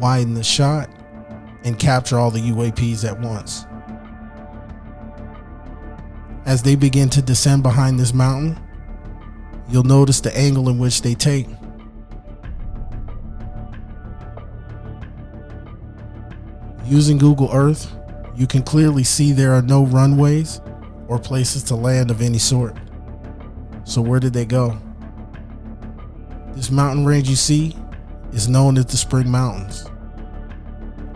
widen the shot, and capture all the UAPs at once. As they begin to descend behind this mountain, you'll notice the angle in which they take. Using Google Earth, you can clearly see there are no runways or places to land of any sort. So where did they go? This mountain range you see is known as the Spring Mountains,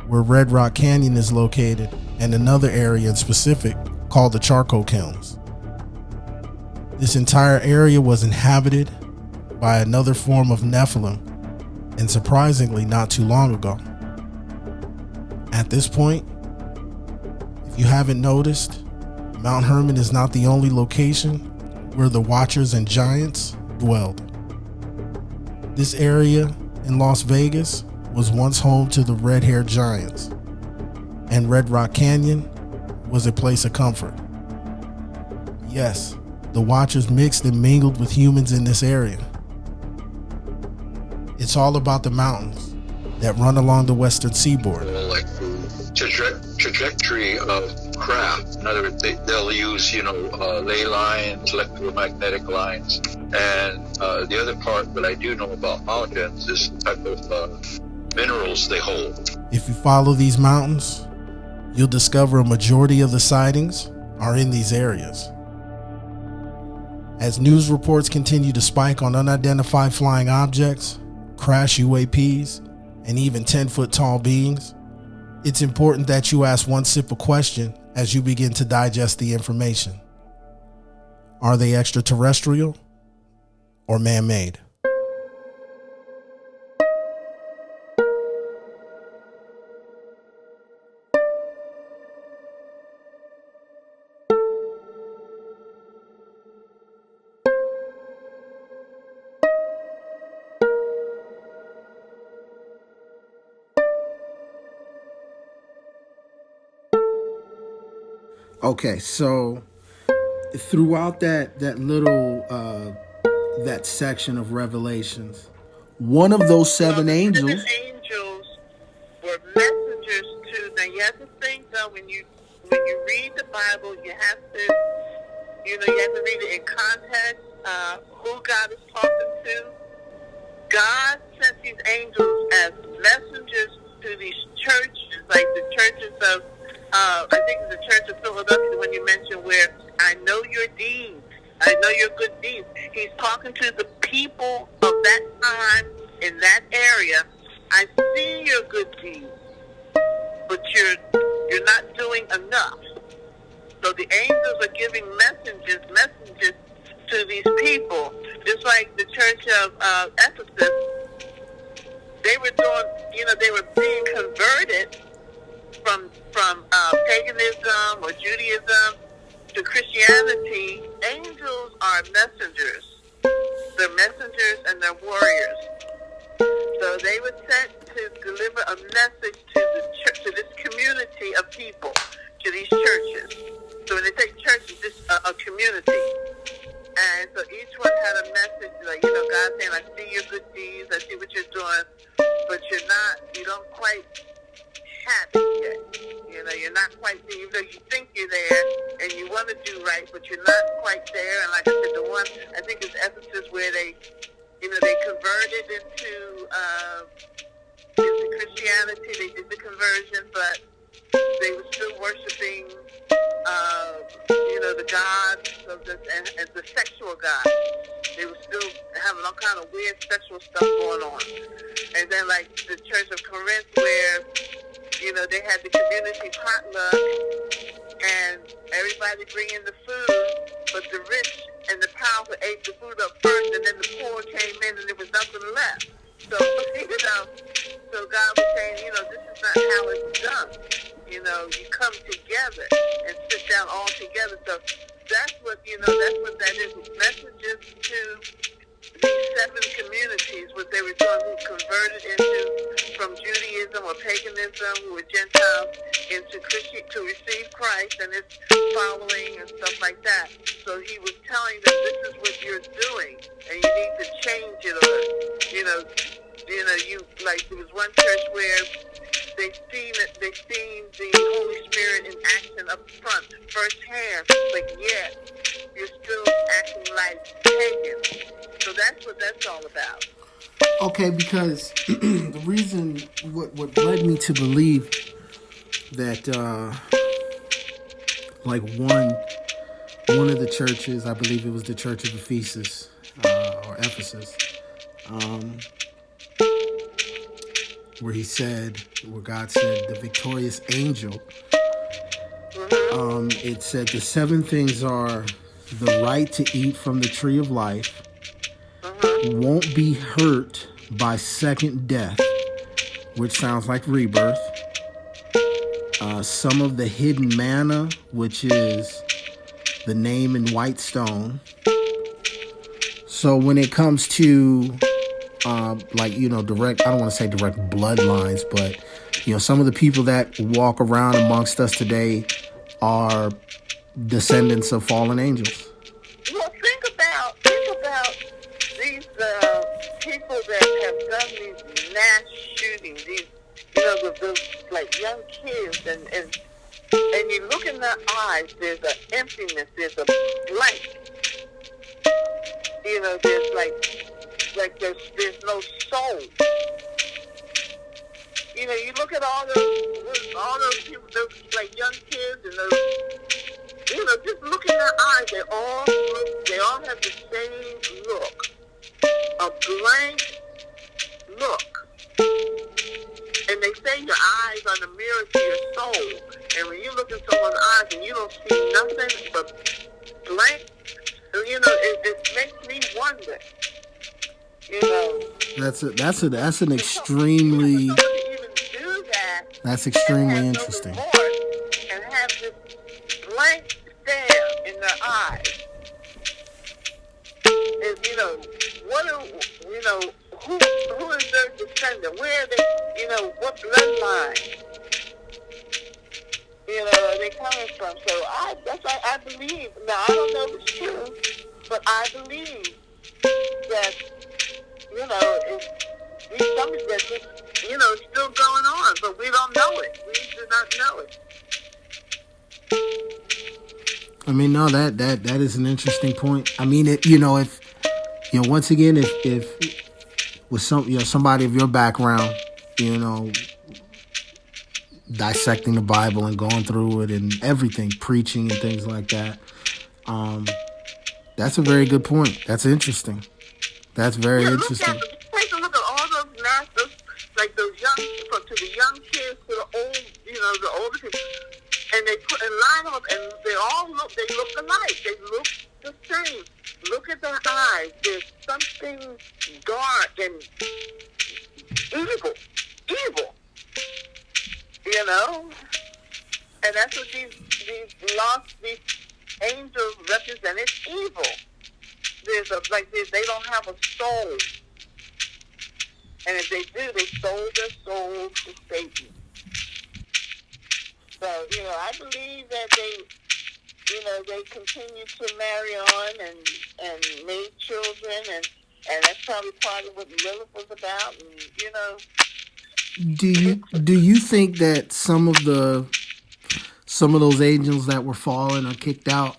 where Red Rock Canyon is located, and another area in specific called the Charcoal Kilns. This entire area was inhabited by another form of Nephilim, and surprisingly not too long ago. At this point, if you haven't noticed, Mount Hermon is not the only location where the Watchers and Giants dwelled. This area in Las Vegas was once home to the red-haired giants, and Red Rock Canyon was a place of comfort. Yes, the Watchers mixed and mingled with humans in this area. It's all about the mountains that run along the western seaboard. Like trajectory of craft. In other words, they'll use, ley lines, electromagnetic lines. And the other part that I do know about mountains is the type of minerals they hold. If you follow these mountains, you'll discover a majority of the sightings are in these areas. As news reports continue to spike on unidentified flying objects, crash UAPs, and even 10-foot tall beings, it's important that you ask one simple question as you begin to digest the information. Are they extraterrestrial or man-made? Okay, so throughout that little that section of Revelations, one of those seven angels were messengers to. Now you have to think though, when you read the Bible, you have to read it in context. Who God is talking to. God sent these angels as messengers to these churches, like the churches of. I think it's the Church of Philadelphia when you mentioned where I know your deeds. I know your good deeds. He's talking to the people of that time in that area. I see your good deeds, but you're not doing enough. So the angels are giving messages to these people. Just like the Church of Ephesus, they were doing, they were being converted from paganism or Judaism to Christianity. Angels are messengers. They're messengers and they're warriors. So they were sent to deliver a message to the church, to this community of people, to these churches. So when they say churches, this a community. And so each one had a message, like, God saying, I see your good deeds, I see what you're doing, but you don't quite have it yet. You're not quite there, even though you think you're there and you want to do right, but you're not quite there. And like I said, the one, I think it's Ephesus, where they converted into Christianity. They did the conversion, but they were still worshiping, the gods of this and the sexual gods. They were still having all kind of weird sexual stuff going on. And then, like the Church of Corinth, where they had the community potluck, and everybody bring in the food, but the rich and the powerful ate the food up first, and then the poor came in, and there was nothing left. So, so God was saying, this is not how it's done. You come together and sit down all together. So that's what that is. Messages to these 7 communities, what they were doing, who converted from Judaism or paganism, who were Gentiles, into Christian, to receive Christ and his following and stuff like that. So he was telling them, this is what you're doing, and you need to change it, or there was one church where they seen the Holy Spirit in action up front, firsthand, but yet you're still acting like pagans. So that's what that's all about. Okay, because the reason what led me to believe that one of the churches, I believe it was the Church of Ephesus or Ephesus, where God said the victorious angel, it said the 7 things are the right to eat from the tree of life, won't be hurt by second death, which sounds like rebirth, some of the hidden manna, which is the name in white stone. So when it comes to direct, I don't want to say direct bloodlines, but some of the people that walk around amongst us today are descendants of fallen angels. Well, think about these people that have done these mass shootings. These, the like young kids, and you look in their eyes. There's an emptiness. There's a blank. There's no soul. You look at all those people, those like young kids, and those, just look in their eyes. They all have the same look, a blank look. And they say your eyes are the mirror to your soul. And when you look in someone's eyes and you don't see nothing but blank, it makes me wonder. That's extremely interesting. And have this blank stare in their eyes. And who is their descendant? Where are they? What bloodline? Are they coming from? So I believe. Now I don't know if it's true, but I believe that it's something that just it's still going on, but we don't know it. We do not know it. I mean, no, that is an interesting point. I mean, once again, if with somebody of your background, dissecting the Bible and going through it and everything, preaching and things like that, that's a very good point. That's interesting. That's very interesting. Take a look at all those masters, like those young, to the young kids, to the old, the older people, and they put and line them up, and they look alike. They look the same. Look at their eyes. There's something dark and evil. And that's what these angels represent. It's evil. They don't have a soul. And if they do, they sold their souls to Satan. So, I believe that they continue to marry on and made children, and that's probably part of what Lilith was about. And, Do you think that some of those angels that were fallen or kicked out,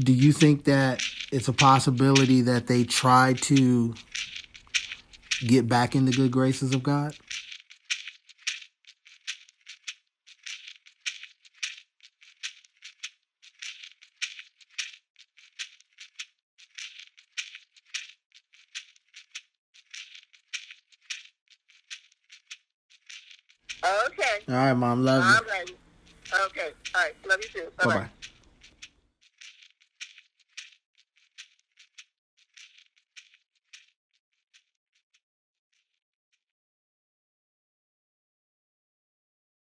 do you think that it's a possibility that they try to get back in the good graces of God? Okay. All right, Mom. Love you. All right. Okay. All right. Love you too. Bye-bye. Bye-bye.